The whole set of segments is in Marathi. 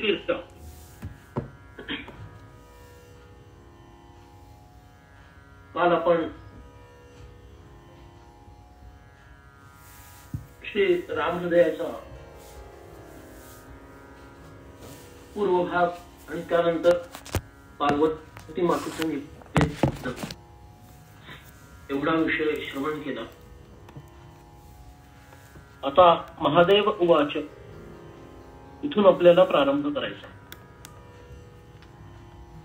श्रीराम. काल आपण श्री रामहृदयाचा पूर्वभाग आणि त्यानंतर पार्वती मातेचं एवढा विषय श्रवण केला. आता महादेव उवाच इथून आपल्याला प्रारंभ करायचा,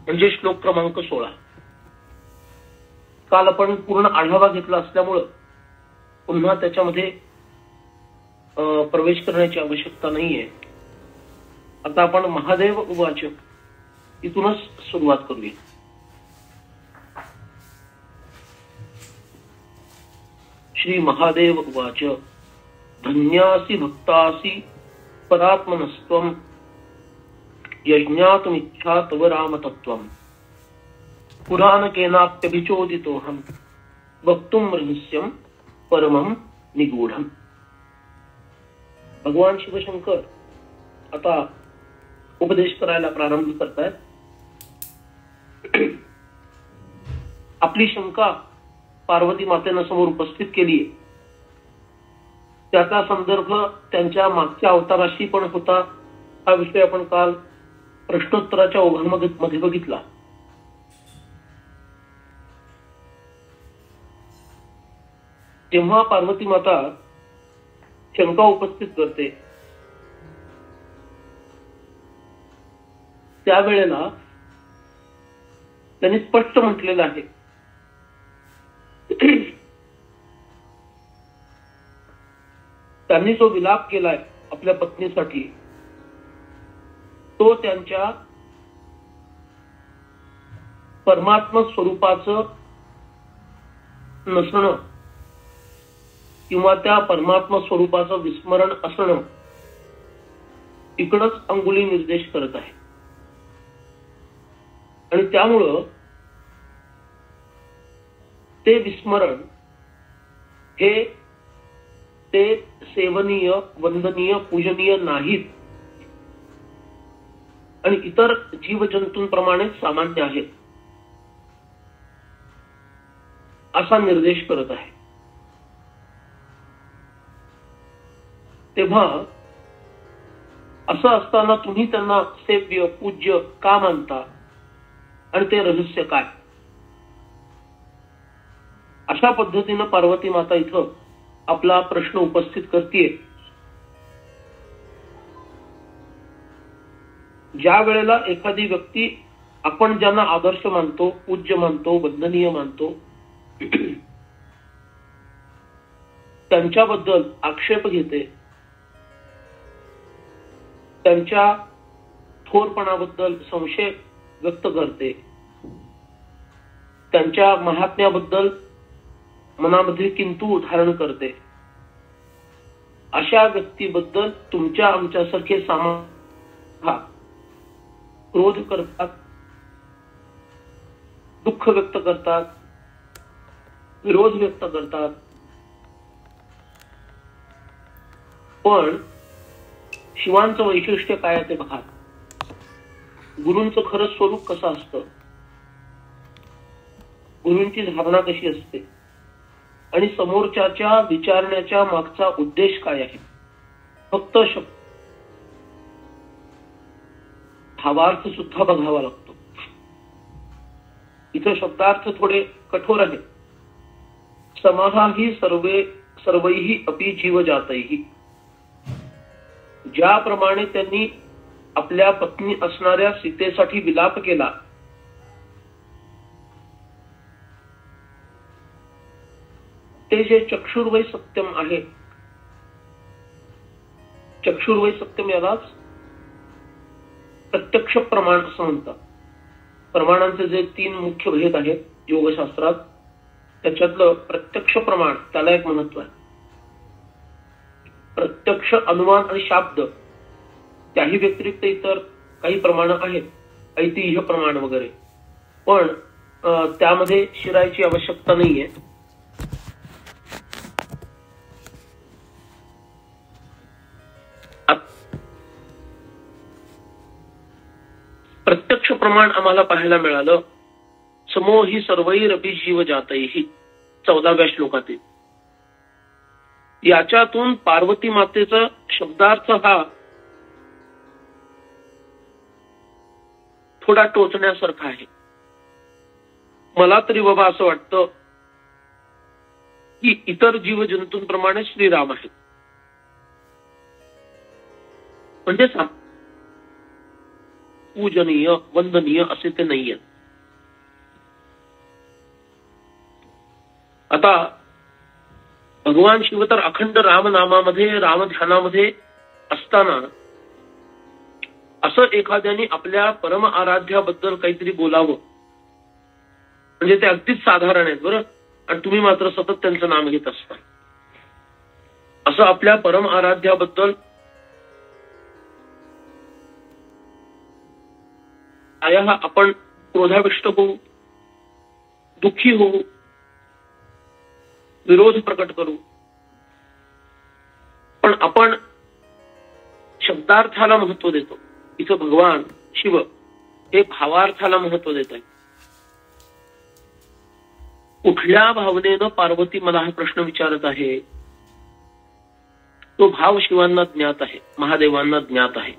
म्हणजे श्लोक क्रमांक 16. काल आपण पूर्ण आढावा घेतला असल्यामुळं पुन्हा त्याच्यामध्ये प्रवेश करण्याची आवश्यकता नाहीये. आता आपण महादेव उवाच इथूनच सुरुवात करूया. श्री महादेव उवाच धन्यासी भक्तासी परात्मनस्त्वं यज्ञातुमिच्छा तव रामतत्त्वम् पुराणकेनाप्यभिचोदितोऽहं वक्तुं रहस्यं परमं निगूढम्. भगवान शिवशंकर आता उपदेश करायला प्रारंभ करतायत. आपली शंका पार्वती मातेनं समोर उपस्थित केली. त्याचा संदर्भ त्यांच्या मागच्या अवताराशी पण होता. हा विषय आपण काल प्रश्नोत्तराच्या ओघामध्ये बघितला. जेव्हा पार्वती माता शंका उपस्थित करते त्यावेळेला त्यांनी स्पष्ट म्हटलेलं आहे, त्यांनी जो विलाप केलाय आपल्या पत्नीसाठी तो त्यांच्या परमात्मा स्वरूपाचं नसणं किंवा त्या परमात्मा स्वरूपाचं विस्मरण असणं इकडंच अंगुली निर्देश करत आहे. आणि त्यामुळं ते विस्मरण हे ते सेवनीय, वंदनीय, पूजनीय नाहीत आणि इतर जीवजंतूंप्रमाणे सामान्य आहेत असा निर्देश करत आहे. तेव्हा असं असताना तुम्ही त्यांना सेव्य, पूज्य का मानता आणि ते रहस्य काय? अशा पद्धतीनं पार्वती माता इथं आपला प्रश्न उपस्थित करते. ज्या वेळेला एखादी व्यक्ती आपण ज्यांना आदर्श मानतो, पूज्य मानतो, वंदनीय मानतो त्यांच्याबद्दल आक्षेप घेते, त्यांच्या थोरपणाबद्दल संशय व्यक्त करते, त्यांच्या महात्म्याबद्दल मनामध्ये किंतु धारण करते, अशा व्यक्तीबद्दल तुमच्या आमच्यासारखे सामान्य क्रोध करतात, दुःख व्यक्त करतात, विरोध व्यक्त करतात. पण शिवांचं वैशिष्ट्य काय ते बघा. गुरूंचं खरं स्वरूप कसं असतं, गुरूंची धारणा कशी असते आणि समोरच्याच्या विचारण्याच्या मागचा उद्देश काय आहे. फक्त भावार्थ सुद्धा बघावा लागतो. इथं शब्दार्थ थोडे कठोर आहेत. समाहा ही सर्वैहि अपि जीवजातैहि. ज्याप्रमाणे त्यांनी आपल्या पत्नी असणाऱ्या सीतेसाठी विलाप केला, ते जे चक्षुर्वै सत्यम आहे, चक्षुर्वै सत्यम यालाच प्रत्यक्ष प्रमाण असं म्हणतात. प्रमाणांचे जे 3 मुख्य भेद आहेत योगशास्त्रात, त्याच्यातलं प्रत्यक्ष प्रमाण त्याला एक महत्व आहे. प्रत्यक्ष अनुमान आणि शाब्द त्याही व्यतिरिक्त इतर काही प्रमाण आहेत, ऐतिह्य प्रमाण वगैरे, पण त्यामध्ये शिरायची आवश्यकता नाहीये. प्रमाण आम्हाला पाहायला मिळालं. समोही सर्वैरपि जीव जातैहि 14व्या श्लोकातील. याच्यातून पार्वती मातेचा शब्दार्थ हा थोडा टोचण्यासारखा आहे. मला तरी बाबा असं वाटतं की इतर जीवजंतूंप्रमाणे श्रीराम आहेत. म्हणजे पूजनीय वंदनीय असे ते नाहीये. आता भगवान शिव तर अखंड रामनामामध्ये रामध्यानामध्ये असताना असं एखाद्याने आपल्या परम आराध्याबद्दल काहीतरी बोलावं म्हणजे ते अगदीच साधारण आहेत बरं. आणि तुम्ही मात्र सतत त्यांचं नाम घेत असता. असं आपल्या परम आराध्याबद्दल आपण क्रोधाविष्ट होऊ, दुःखी होऊ, विरोध प्रकट करू, पण आपण शब्दार्थाला महत्व देतो. इथं भगवान शिव हे भावार्थाला महत्व देत आहे. कुठल्या भावनेनं पार्वती मला हा प्रश्न विचारत आहे. तो भाव शिवांना ज्ञात आहे, महादेवांना ज्ञात आहे.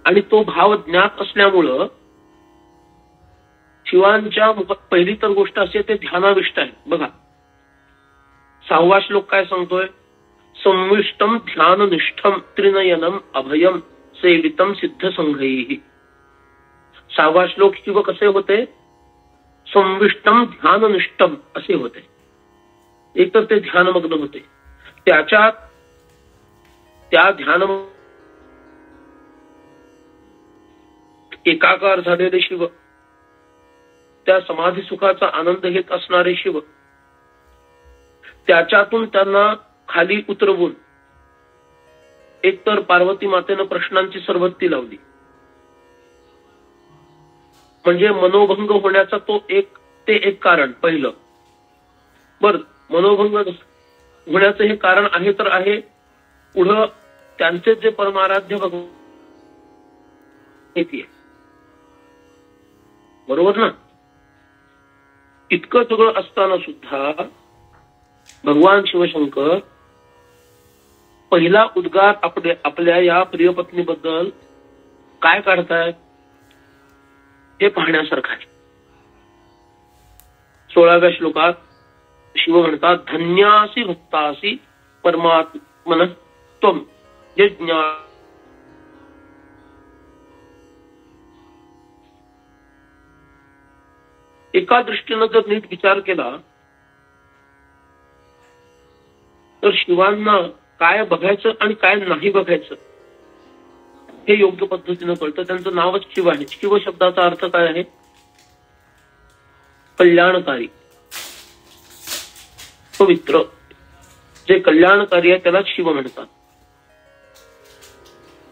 आणि तो भाव ज्ञात असल्यामुळं शिवांच्या पहिली तर गोष्ट असे ते ध्यानाविष्ट आहे. बघा 6वा श्लोक काय सांगतोय. संविष्टम ध्याननिष्ठम त्रिनयनम अभयम सेवितम सिद्ध संघैः. 6वा श्लोक शिव कसे होते. संविष्टम ध्याननिष्ठम असे होते. एक तर ते ध्यानमग्न होते. त्याच्यात त्या ध्यान एकाकार झालेले शिव, त्या समाधी सुखाचा आनंद घेत असणारे शिव, त्याच्यातून त्यांना खाली उतरवून एकतर पार्वती मातेनं प्रश्नांची सरबत्ती लावली. म्हणजे मनोभंग होण्याचा ते एक कारण पहिलं. बर मनोभंग होण्याचं हे कारण आहे तर आहे. पुढं त्यांचे जे परमाराध्य भगवान बरोबर ना. इतकं सगळं असताना सुद्धा भगवान शिवशंकर पहिला उद्गार आपल्या या प्रियपत्नीबद्दल काय काढतायत हे पाहण्यासारखं आहे. 16व्या श्लोकात शिव म्हणतात धन्यासी भक्तासी परमात्मन त्वम जे ज्ञान. एका दृष्टीनं जर नीट विचार केला तर शिवांना काय बघायचं आणि काय नाही बघायचं हे योग्य पद्धतीनं कळतं. त्यांचं नावच शिव आहे. शिव शब्दाचा अर्थ काय आहे. कल्याणकारी, पवित्र. जे कल्याणकारी आहे त्याला शिव म्हणतात.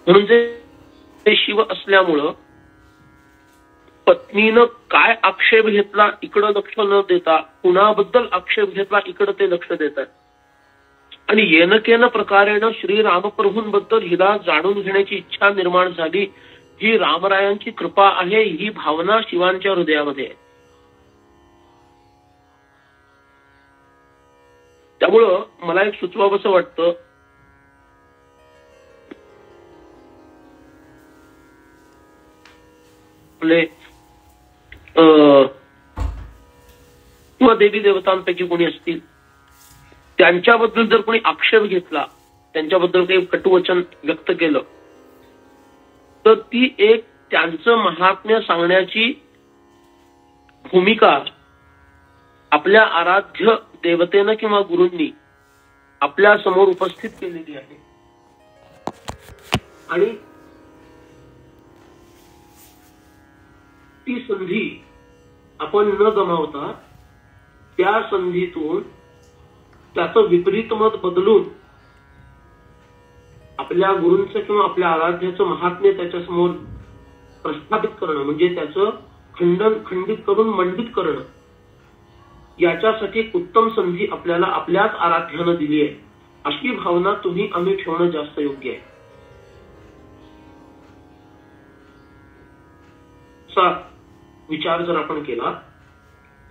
म्हणून ते शिव असल्यामुळं पत्नीनं काय आक्षेप घेतला इकडं लक्ष न देता, कुणाबद्दल आक्षेप घेतला इकडं ते लक्ष देतात. आणि येनकेन प्रकारेनं श्रीरामप्रभूंबद्दल हिला जाणून घेण्याची इच्छा निर्माण झाली. ही रामरायांची कृपा आहे. ही भावना शिवांच्या हृदयामध्ये आहे. त्यामुळं मला एक सुचवावंसं वाटतं. किंवा देवी देवतांपैकी कोणी असतील त्यांच्याबद्दल जर कोणी आक्षेप घेतला, त्यांच्याबद्दल काही कटुवचन व्यक्त केलं तर ती एक त्यांचं महात्म्य सांगण्याची भूमिका आपल्या आराध्य देवतेनं किंवा गुरूंनी आपल्या समोर उपस्थित केलेली आहे. आणि ती संधी आपण न गमावता त्या संधीतून त्याचं विपरीत मत बदलून आपल्या गुरूंचं किंवा आपल्या आराध्याचं महात्म्य त्याच्यासमोर प्रस्थापित करणं म्हणजे त्याचं खंडित करून मंडित करणं, याच्यासाठी उत्तम संधी आपल्याला आपल्याच आराध्यानं दिली आहे. अशी भावना तुम्ही आम्ही ठेवणं जास्त योग्य आहे. चा विचार जर आपण केला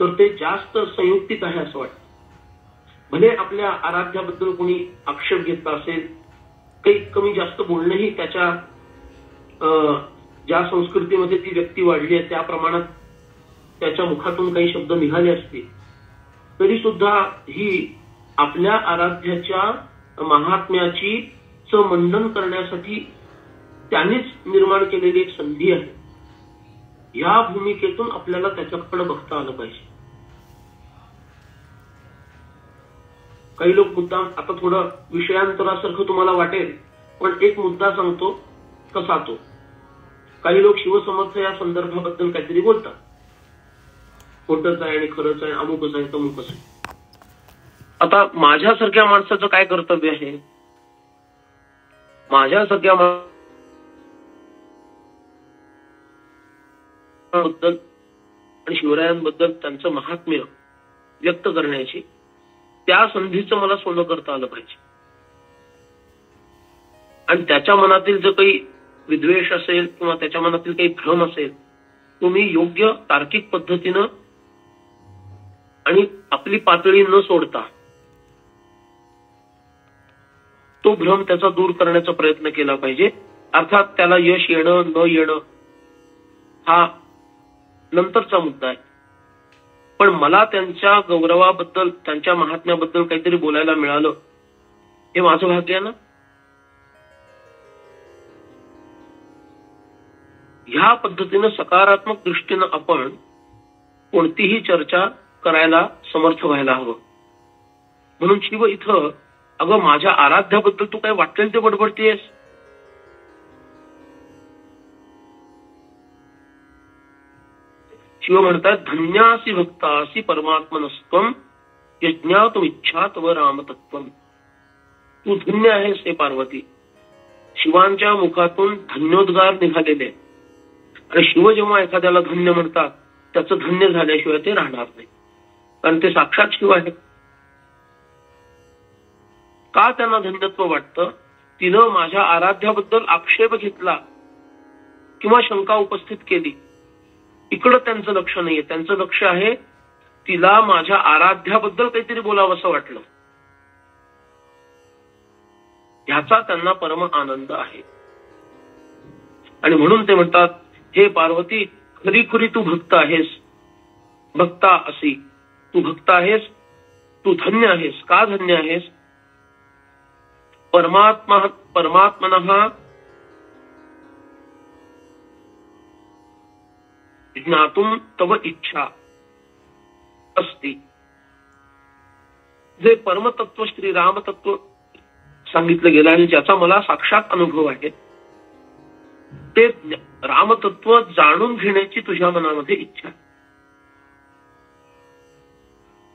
तर ते जास्त संयुक्तिक आहे असं वाटतं. भले आपल्या आराध्याबद्दल कोणी आक्षेप घेतला असेल, काही कमी जास्त बोलणंही त्याच्या ज्या संस्कृतीमध्ये ती व्यक्ती वाढली आहे त्या प्रमाणात त्याच्या मुखातून काही शब्द निघाले असतील, तरी सुद्धा ही आपल्या आराध्याच्या महात्म्याची मंडन करण्यासाठी त्यांनीच निर्माण केलेली एक संधी आहे. या भूमिकेतून आपल्याला त्याच्याकडे बघता आलं पाहिजे. काही लोक मुद्दाम, आता थोडं विषयांतरासारखं तुम्हाला वाटेल पण एक मुद्दा सांगतो कसा तो. काही लोक शिवसमर्थ या संदर्भाबद्दल काहीतरी बोलतात, खोटंच आहे आणि खरंच आहे, अमुकच आहे तमुकच आहे. आता माझ्यासारख्या माणसाचं काय कर्तव्य आहे? माझ्यासारख्या बद्दल आणि शिवरायांबद्दल त्यांचं महात्म्य व्यक्त करण्याची त्या संधीचं मला सोनं करता आलं पाहिजे. आणि त्याच्या मनातील जर काही विद्वेष असेल किंवा त्याच्या मनातील काही भ्रम असेल, तो मी योग्य तार्किक पद्धतीनं आणि आपली पातळी न सोडता तो भ्रम त्याचा दूर करण्याचा प्रयत्न केला पाहिजे. अर्थात त्याला यश येणं न येणं हा नंतरचा मुद्दा आहे. पण मला त्यांच्या गौरवाबद्दल, त्यांच्या महात्म्याबद्दल काहीतरी बोलायला मिळालं हे माझं भाग्य आहे ना. ह्या पद्धतीनं सकारात्मक दृष्टीनं आपण कोणतीही चर्चा करायला समर्थ व्हायला हवं. म्हणून शिव इथं, अगं माझ्या आराध्याबद्दल तू काय वाटेल ते बडबडतेस, शिव म्हणतात धन्यासी भक्तासी परमात्मनस्त्वं यज्ञातुमिच्छा तव रामतत्वं. तू धन्य आहेस हे पार्वती. शिवांच्या मुखातून धन्योद्गार निघालेले आणि शिव जेव्हा एखाद्याला धन्य म्हणतात त्याचं धन्य झाल्याशिवाय ते राहणार नाही, कारण ते साक्षात शिव आहेत. का त्यांना धन्यत्व वाटतं? तिनं माझ्या आराध्याबद्दल आक्षेप घेतला किंवा शंका उपस्थित केली, इकडं त्यांचं लक्ष नाहीये. त्यांचं लक्ष आहे तिला माझ्या आराध्याबद्दल काहीतरी बोलावं असं वाटलं, ह्याचा त्यांना परम आनंद आहे. आणि म्हणून ते म्हणतात हे पार्वती, खरी खुरी तू भक्त आहेस, भक्ता असी तू भक्त आहेस, तू धन्य आहेस. का धन्य आहेस? परमात्मनः ज्ञातुम तव इच्छा असती. जे परमतत्व श्री रामतत्व सांगितलं गेलं आणि ज्याचा मला साक्षात अनुभव आहे, ते रामतत्व जाणून घेण्याची तुझ्या मनामध्ये इच्छा.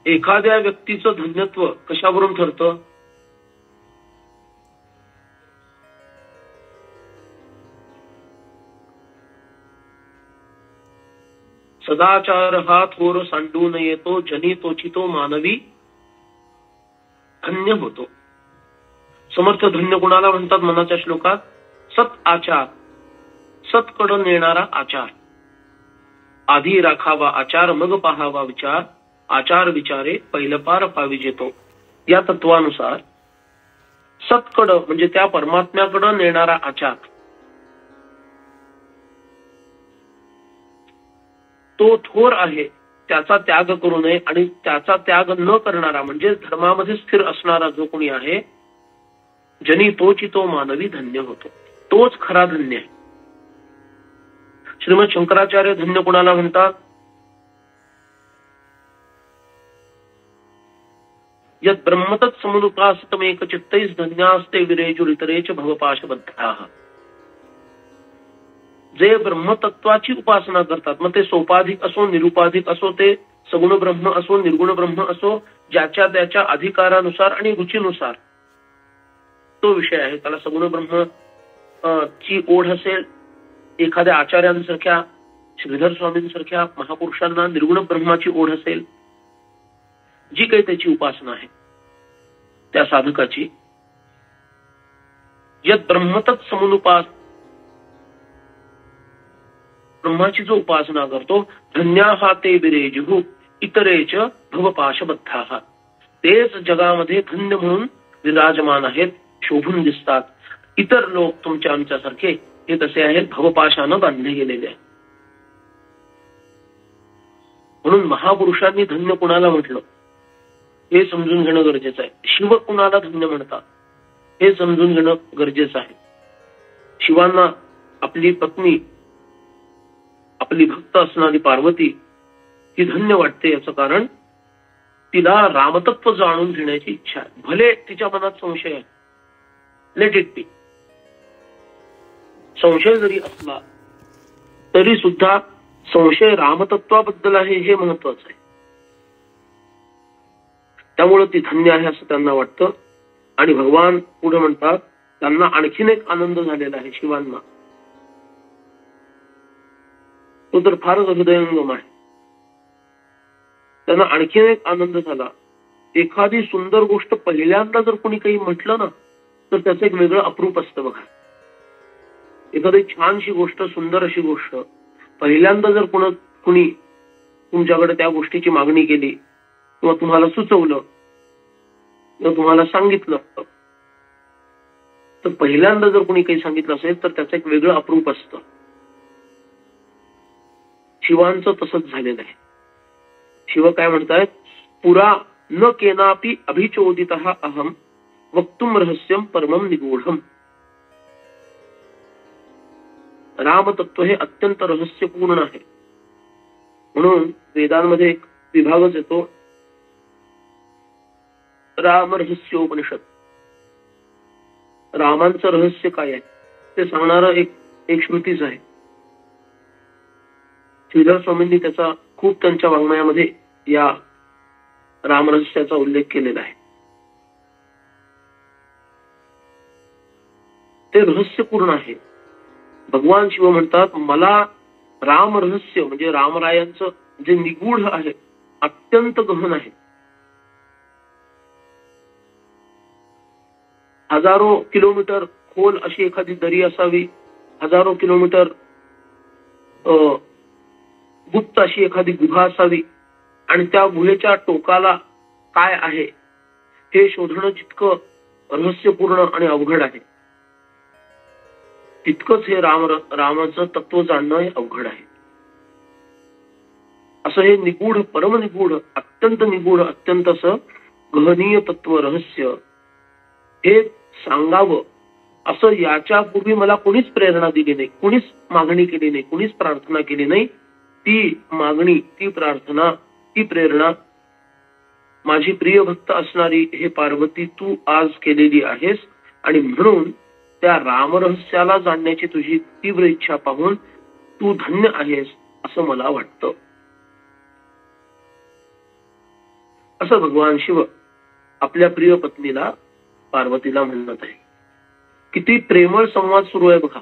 एखाद्या व्यक्तीचं धन्यत्व कशावरून ठरतं? सदाचार हा थोर सांडून येतो, जनी तोचितो मानवी धन्य होतो. समर्थ धन्य गुणाला म्हणतात मनाच्या श्लोकात? सत आचार, सतकडं नेणारा आचार. आधी राखावा आचार, मग पहावा विचार, आचार विचारे पहिलं पार पाविजेतो. या तत्वानुसार सतकडं म्हणजे त्या परमात्म्याकडं नेणारा आचार, तो थोर आहे, त्याचा त्याग करू नये. आणि त्याचा त्याग न करणारा म्हणजे धर्मामध्ये स्थिर असणारा जो कोणी आहे, जनी तोची तो मानवी धन्य होतो. तोच खरा धन्य आहे. श्रीमद शंकराचार्य धन्य कोणाला म्हणतात? यत ब्रह्मतत् समुपासितमेक चित्तैः धन्यास्ते विरेजुरितरेच भवपाशबद्धाः. जे ब्रह्मतत्वाची उपासना करतात, मग ते सोपाधिक असो निरुपाधिक असो, ते सगुण ब्रह्म असो निर्गुण ब्रह्म असो, ज्याच्या त्याच्या अधिकारानुसार आणि रुचीनुसार तो विषय आहे. त्याला सगुण ब्रह्म ची ओढ असेल, एखाद्या आचार्यांसारख्या श्रीधर स्वामींसारख्या महापुरुषांना निर्गुण ब्रह्माची ओढ असेल, जी काही त्याची उपासना आहे त्या साधकाची. यत ब्रह्मतत् ब्रह्माची जो उपासना करतो, धन्याहा ते विरेजुः इतरेच भवपाशबद्धाः, तेच जगामध्ये धन्य म्हणून विराजमान आहेत, शोभून दिसतात. इतर लोक तुमच्या आमच्यासारखे हे तसे आहेत, भवपाशानं बांधले गेलेले आहेत. म्हणून महापुरुषांनी धन्य कुणाला म्हटलं हे समजून घेणं गरजेचं आहे. शिव कुणाला धन्य म्हणतात हे समजून घेणं गरजेचं आहे. शिवांना आपली पत्नी, आपली भक्त असणारी पार्वती ही धन्य वाटते. याचं कारण तिला रामतत्व जाणून घेण्याची इच्छा आहे. भले तिच्या मनात संशय आहे, लेट इट बी. संशय जरी असला तरी सुद्धा संशय रामतत्वाबद्दल आहे हे महत्वाचं आहे. त्यामुळे ती धन्य आहे असं त्यांना वाटतं. आणि भगवान पुढे म्हणतात, त्यांना आणखीन एक आनंद झालेला आहे शिवांना. तो तर फारच हृदयंगम आहे. त्यांना आणखीन एक आनंद झाला. एखादी सुंदर गोष्ट पहिल्यांदा जर कोणी काही म्हटलं ना तर त्याचं एक वेगळं अप्रूप असतं बघा. एखादी छानशी गोष्ट, सुंदर अशी गोष्ट पहिल्यांदा जर कुणी तुमच्याकडे त्या गोष्टीची मागणी केली किंवा तुम्हाला सुचवलं किंवा तुम्हाला सांगितलं, तर पहिल्यांदा जर कोणी काही सांगितलं असेल तर त्याचं एक वेगळं अप्रूप असतं. शिवांचं तसंच झालेलं आहे. शिव काय म्हणतायत, पुरा न केनापि अभिचोदितः अहम वक्तुम रहस्यम परमम निगूढम. रामतत्व हे अत्यंत रहस्यपूर्ण आहे. म्हणून वेदांमध्ये एक विभागच येतो, राम रहस्योपनिषद. रामांचं रहस्य काय आहे ते सांगणारं एक श्रुतीच आहे. श्रीधर स्वामींनी त्याचा खूप त्यांच्या वाङ्मयामध्ये या रामरहस्याचा उल्लेख केलेला आहे. ते रहस्यपूर्ण आहे. भगवान शिव म्हणतात, मला राम रहस्य म्हणजे रामरायांचं जे निगूढ आहे, अत्यंत गहन आहे. हजारो किलोमीटर खोल अशी एखादी दरी असावी, हजारो किलोमीटर गुप्त अशी एखादी गुहा असावी आणि त्या गुहेच्या टोकाला काय आहे हे शोधणं जितकं रहस्यपूर्ण आणि अवघड आहे, तितकंच हे रामाचं तत्व जाणणं अवघड आहे. असं हे निगूढ, परमनिगूढ, अत्यंत निगूढ, अत्यंत असं गहनीय तत्व रहस्य हे सांगावं असं याच्यापूर्वी मला कोणीच प्रेरणा दिली नाही, कोणीच मागणी केली नाही, कोणीच प्रार्थना केली नाही. ती मागणी, ती प्रार्थना, ती प्रेरणा माझी प्रिय भक्त असणारी हे पार्वती तू आज केलेली आहेस. आणि म्हणून त्या रामरहस्याला जाणण्याची तुझी तीव्र इच्छा पाहून तू धन्य आहेस असं मला वाटतं. असं भगवान शिव आपल्या प्रिय पत्नीला पार्वतीला म्हणत आहे. किती प्रेमळ संवाद सुरू आहे बघा,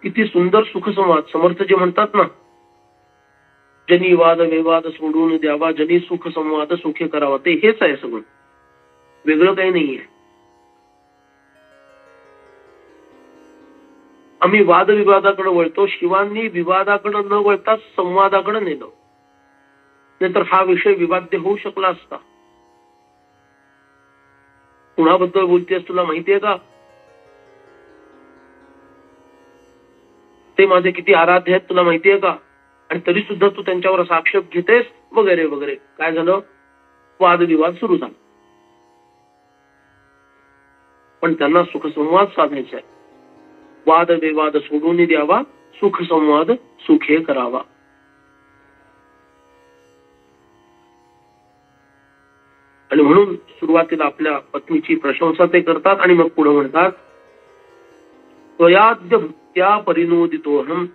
किती सुंदर सुखसंवाद. समर्थ जे म्हणतात ना, जनी वाद विवाद सोडून द्यावा, जनी सुख संवाद सुखे करावा, ते हेच आहे सगळं, वेगळं काही नाहीये. आम्ही वादविवादाकडे वळतो, शिवांनी विवादाकडे न वळता संवादाकडे नेलं, नाहीतर हा विषय विवाद्य होऊ शकला असता. कुणाबद्दल बोलतेस तुला माहितीये का, ते माझे किती आराध्य आहेत तुला माहितीये का, आणि तरी सुद्धा तू त्यांच्यावर असा आक्षेप घेतेस वगैरे वगैरे. काय झालं, वादविवाद सुरू झाला. पण त्यांना सुखसंवाद साधायचा आहे. वाद विवाद सोडून द्यावा, सुख संवाद सुखे करावा. आणि म्हणून सुरुवातीला आपल्या पत्नीची प्रशंसा ते करतात आणि मग पुढे म्हणतात, त्वयाद्य भक्त्या परिणोदितोऽहं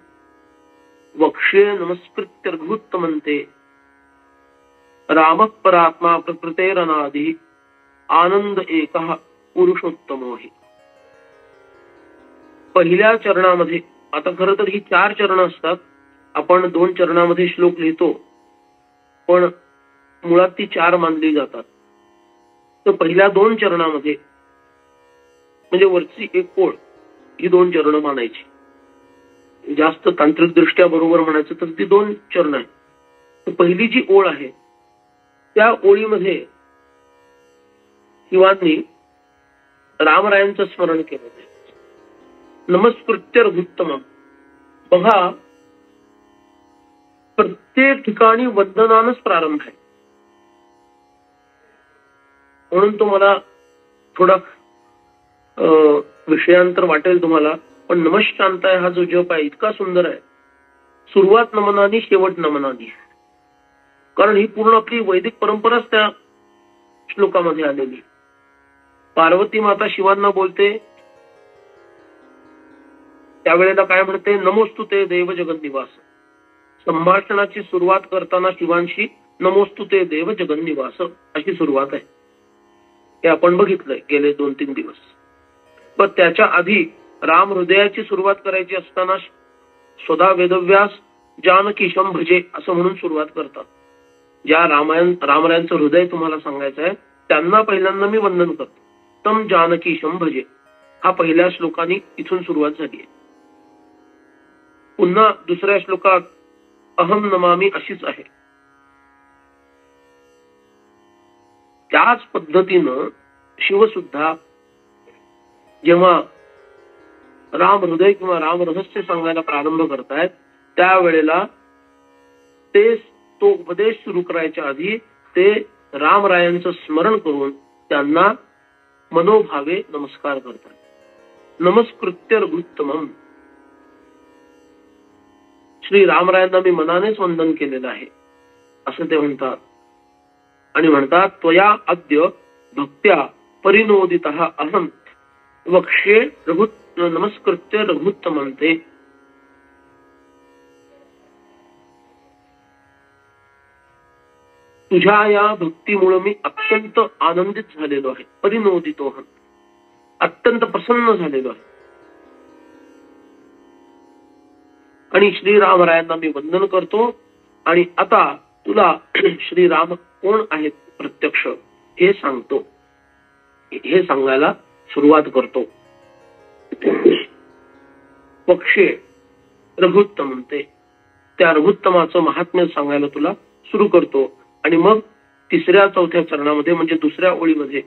वक्ष्ये नमस्कृत्य रघुत्तमन्ते रामः परात्मा प्रकृतेरनादि आनंद एकः पुरुषोत्तमो हि. पहिल्या चरणामध्ये, आता खरं तर ही 4 चरण असतात, आपण 2 चरणामध्ये श्लोक लिहितो, पण मुळात ती 4 मानली जातात. तर पहिल्या 2 चरणामध्ये म्हणजे वरची एक ओळ, ही 2 चरण मानायची. जास्त तांत्रिक दृष्ट्या बरोबर म्हणायचं तर ती 2 चरण आहेत. तर पहिली जी ओळ आहे त्या ओळीमध्ये शिवांनी रामरायांचं स्मरण केलं. नमस्कृत्य रघुत्तमम्. बघा, प्रत्येक ठिकाणी वंदनानच प्रारंभ आहे. म्हणून तुम्हाला थोडा विषयांतर वाटेल तुम्हाला, पण नमश्शांताय हा जो जप आहे इतका सुंदर आहे. सुरुवात नमनानी, शेवट नमनानी. कारण ही पूर्ण आपली वैदिक परंपराच त्या श्लोकामध्ये आलेली. पार्वती माता शिवांना बोलते त्यावेळेला काय म्हणते, नमोस्तुते देव जगन्निवास. संभाषणाची सुरुवात करताना शिवांशी नमोस्तुते देव जगन्निवास अशी सुरुवात आहे. हे आपण बघितलंय गेले 2-3 दिवस. पण त्याच्या आधी राम हृदयाची सुरुवात करायची असताना स्वधा वेदव्यास जानकीशम भजे असं म्हणून सुरुवात करतात. ज्या रामरायांचं हृदय तुम्हाला सांगायचं आहे त्यांना पहिल्यांदा मी वंदन करतो. तम जानकीशम भजे हा पहिल्या श्लोकाने इथून सुरुवात झाली आहे. पुन्हा दुसऱ्या श्लोकात अहम नमामी अशीच आहे. त्याच पद्धतीनं शिव सुद्धा जेव्हा राम हृदय किंवा राम रहस्य सांगायला प्रारंभ करतायत त्यावेळेला ते तो उपदेश सुरू करायच्या आधी ते रामरायांचं स्मरण करून त्यांना मनोभावे नमस्कार करतात. नमस्कृत्य रघुत्तमम्. श्री रामरायांना मी मनानेच वंदन केलेलं आहे असं ते म्हणतात. आणि म्हणतात त्वया अद्य भक्त्या परिनोदितः अहं वक्ष्ये नमस्कृत्य रघुत्तमं ते. तुझ्या या भक्तीमुळे मी अत्यंत आनंदित झालेलो आहे. परिनोदितोहम, अत्यंत प्रसन्न झालेलो आहे. आणि श्रीरामरायांना मी वंदन करतो. आणि आता तुला श्रीराम कोण आहेत प्रत्यक्ष हे सांगतो, हे सांगायला सुरुवात करतो. पक्षे रघुत्तम ते, त्या रघुत्तमाचं महात्म्य सांगायला तुला सुरू करतो. आणि मग 3-4 चरणामध्ये म्हणजे दुसऱ्या ओळीमध्ये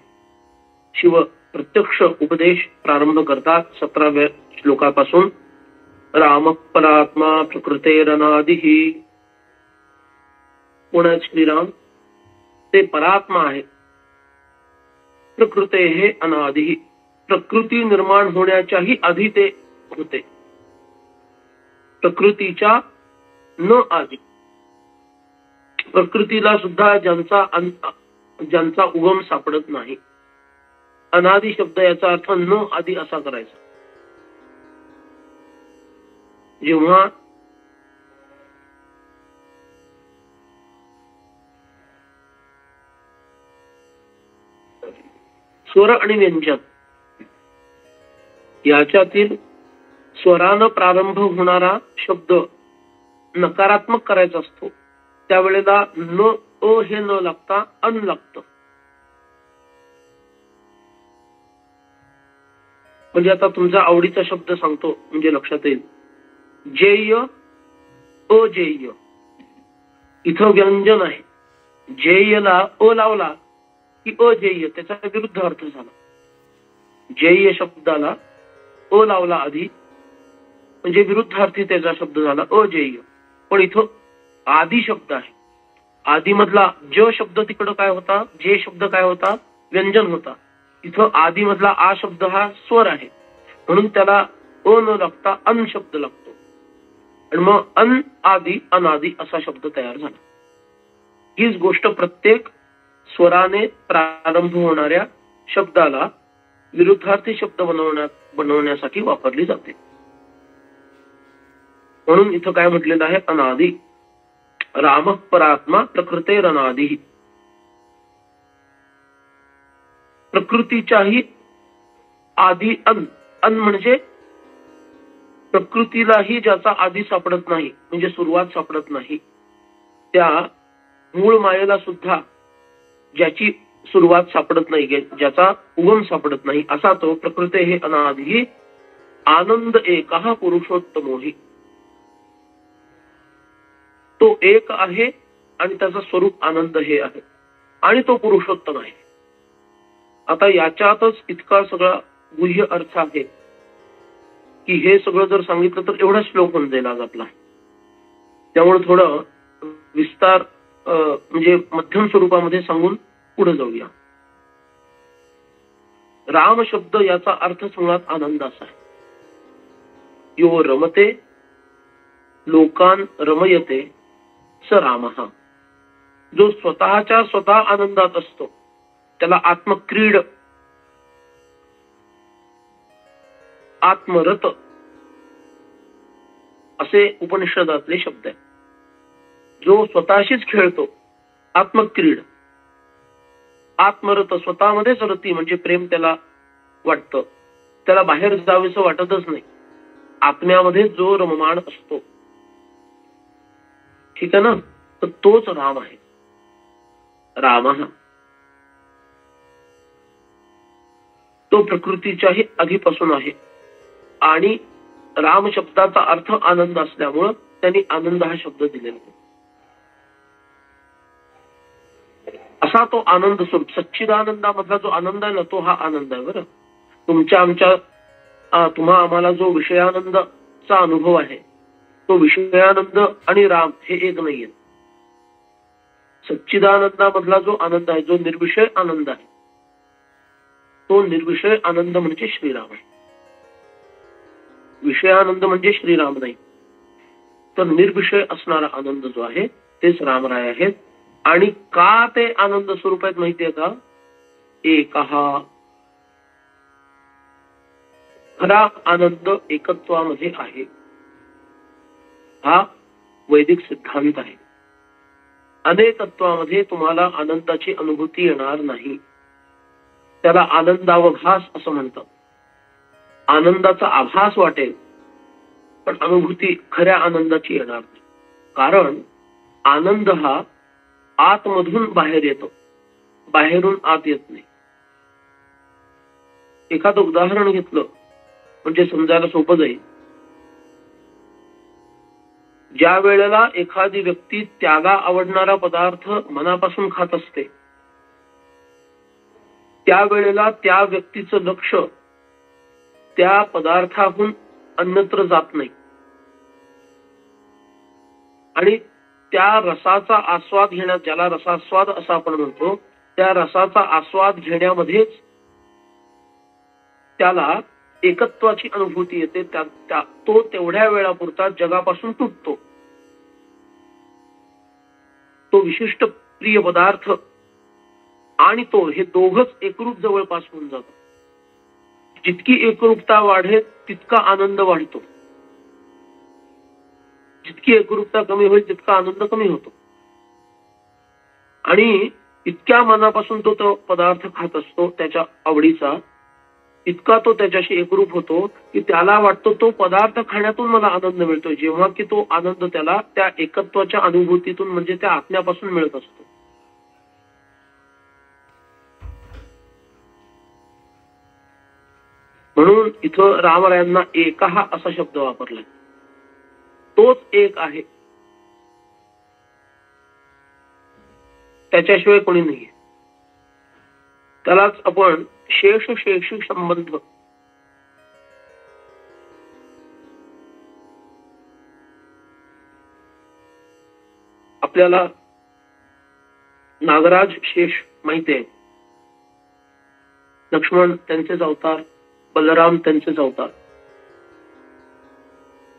शिव प्रत्यक्ष उपदेश प्रारंभ करतात 17व्या श्लोकापासून. राम परात्मा प्रकृतेरनादिही. कोण आहेत श्रीराम? ते परात्मा आहे. प्रकृते हे अनादिही, प्रकृती निर्माण होण्याच्याही आधी ते होते. प्रकृतीच्या न आधी. प्रकृतीला सुद्धा ज्यांचा उगम सापडत नाही. अनादि शब्द याचा अर्थ न आधी असा करायचा. जेव्हा स्वर आणि व्यंजन याच्यातील स्वरानं प्रारंभ होणारा शब्द नकारात्मक करायचा असतो त्यावेळेला न अ हे न लागता अन लागतं. म्हणजे आता तुमचा आवडीचा शब्द सांगतो म्हणजे लक्षात येईल. जेय अजेय. इथं व्यंजन आहे. जेयला अ लावला की अजेय त्याचा विरुद्ध अर्थ झाला. जेय शब्दाला अ लावला आधी म्हणजे विरुद्धार्थी त्याचा शब्द झाला अजेय. पण इथं आदि शब्द आहे. आदि मधला ज शब्द तिकडं काय होता, जे शब्द काय होता, व्यंजन होता. इथं आदि मधला आ शब्द हा स्वर आहे म्हणून त्याला अ न लागता अन शब्द लागतो. आणि मग अन आदि अनादि असा शब्द तयार झाला. हीच गोष्ट प्रत्येक स्वराने प्रारंभ होणाऱ्या शब्दाला विरुद्धार्थी शब्द बनवण्यासाठी वापरली जाते. म्हणून इथं काय म्हटलेलं आहे, अनादि. राम परात्मा प्रकृतेरनादि. प्रकृतीच्याही आदि अन. अन म्हणजे प्रकृतीलाही ज्याचा आदि सापडत नाही म्हणजे सुरुवात सापडत नाही, त्या मूळ मायेला सुद्धा ज्याची सुरुवात सापडत नाही, ज्याचा उगम सापडत नाही असा तो प्रकृते हे अनादि. आनंद एकहा पुरुषोत्तमोही. तो एक आहे आणि त्याचं स्वरूप आनंद हे आहे आणि तो पुरुषोत्तम आहे. आता याच्यातच इतका सगळा गुह्य अर्थ आहे की हे सगळं जर सांगितलं तर एवढा श्लोक होऊन जाईल आज आपला. त्यामुळे थोडं विस्तार म्हणजे मध्यम स्वरूपामध्ये सांगून पुढे जाऊया. राम शब्द याचा अर्थच मुळात आनंद असा आहे. यो रमते लोकान रमयते स रामः. जो स्वतःच्या स्वतः आनंदात असतो त्याला आत्मक्रीड आत्मरत असे उपनिषदातले शब्द आहेत. जो स्वतःशीच खेळतो आत्मक्रीड, आत्मरत स्वतःमध्येच रती म्हणजे प्रेम त्याला वाटतं, त्याला बाहेर जावेसं वाटतच नाही, आत्म्यामध्ये जो रममाण असतो, ठीक आहे ना, तर तोच राम आहे. राम तो प्रकृतीच्याही आधीपासून आहे आणि राम शब्दाचा अर्थ आनंद असल्यामुळं त्यांनी आनंद हा शब्द दिलेला आहे. असा तो आनंद स्वरूप सच्चिदानंदामधला जो आनंद आहे ना तो हा आनंद आहे. बरं, तुमच्या आमच्या तुम्हा आम्हाला जो विषयानंदचा अनुभव आहे तो विषयानंद आणि राम हे एक नाहीये. सच्चिदानंदामधला जो आनंद आहे, जो निर्विषय आनंद आहे, तो निर्विषय आनंद म्हणजे श्रीराम आहे. विषयानंद म्हणजे श्रीराम नाही, तर निर्विषय असणारा आनंद जो आहे तेच रामराय आहेत. आणि का ते आनंद स्वरूप आहेत माहितीये का? एकहा, खरा आनंद एकत्वामध्ये आहे, हा वैदिक सिद्धांत आहे. अनेकत्वामध्ये तुम्हाला आनंदाची अनुभूती येणार नाही, त्याला आनंदावभास असं म्हणतात. आनंदाचा आभास वाटेल पण अनुभूती खऱ्या आनंदाची येणार नाही. कारण आनंद हा आतमधून बाहेर येतो, बाहेरून आत येत नाही. एखादं उदाहरण घेतलं म्हणजे समजायला सोपं जाईल. ज्या वेळेला एखादी व्यक्ती त्याला आवडणारा पदार्थ मनापासून खात असते त्यावेळेला त्या व्यक्तीचं लक्ष त्या पदार्थाहून अन्यत्र जात नाही आणि त्या रसाचा आस्वाद घेण्यात, ज्याला रसास्वाद असं आपण म्हणतो, त्या रसाचा आस्वाद घेण्यामध्येच त्याला एकत्वाची अनुभूती येते. तो तेवढ्या वेळापुरता जगापासून तुटतो. तो विशिष्ट प्रिय पदार्थ आणि तो हे दोघच एकरूप जवळपास होऊन जातात. जितकी एकरूपता वाढेल तितका आनंद वाढतो, जितकी एकरूपता कमी होईल तितका आनंद कमी होतो. आणि इतक्या मनापासून तो पदार्थ खात असतो त्याच्या आवडीचा, इतका तो त्याच्याशी एकरूप होतो की त्याला वाटतो तो पदार्थ खाण्यातून मला आनंद मिळतोय, जेव्हा की तो आनंद त्याला त्या एकत्वाच्या अनुभूतीतून म्हणजे त्या आत्म्यापासून मिळत असतो. म्हणून इथं रामरायांना एकहा असा शब्द वापरलाय. तोच एक आहे, त्याच्याशिवाय कोणी नाहीये. त्यालाच आपण शेष शेषी संबंध आपल्याला नागराज शेष माहिती आहे. लक्ष्मण त्यांचेच अवतार, बलराम त्यांचेच अवतार,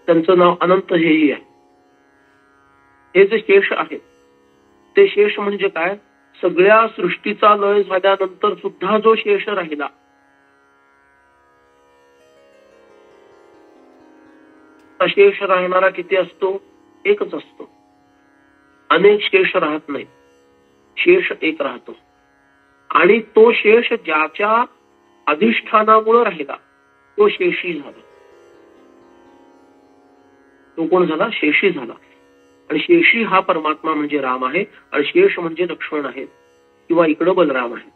त्यांचं नाव अनंत हेही आहे. हे जे शेष आहे ते शेष म्हणजे काय? सगळ्या सृष्टीचा लय झाल्यानंतर सुद्धा जो शेष राहिला शेष राहणारा किती असतो? एकच असतो. अनेक शेष राहत नाही, शेष एक राहतो. आणि तो शेष ज्याच्या अधिष्ठानामुळे राहिला तो शेषी झाला. तो कोण झाला? शेषी झाला. आणि शेषी हा परमात्मा म्हणजे राम आहे आणि शेष म्हणजे लक्ष्मण आहे किंवा इकडं बलराम आहे.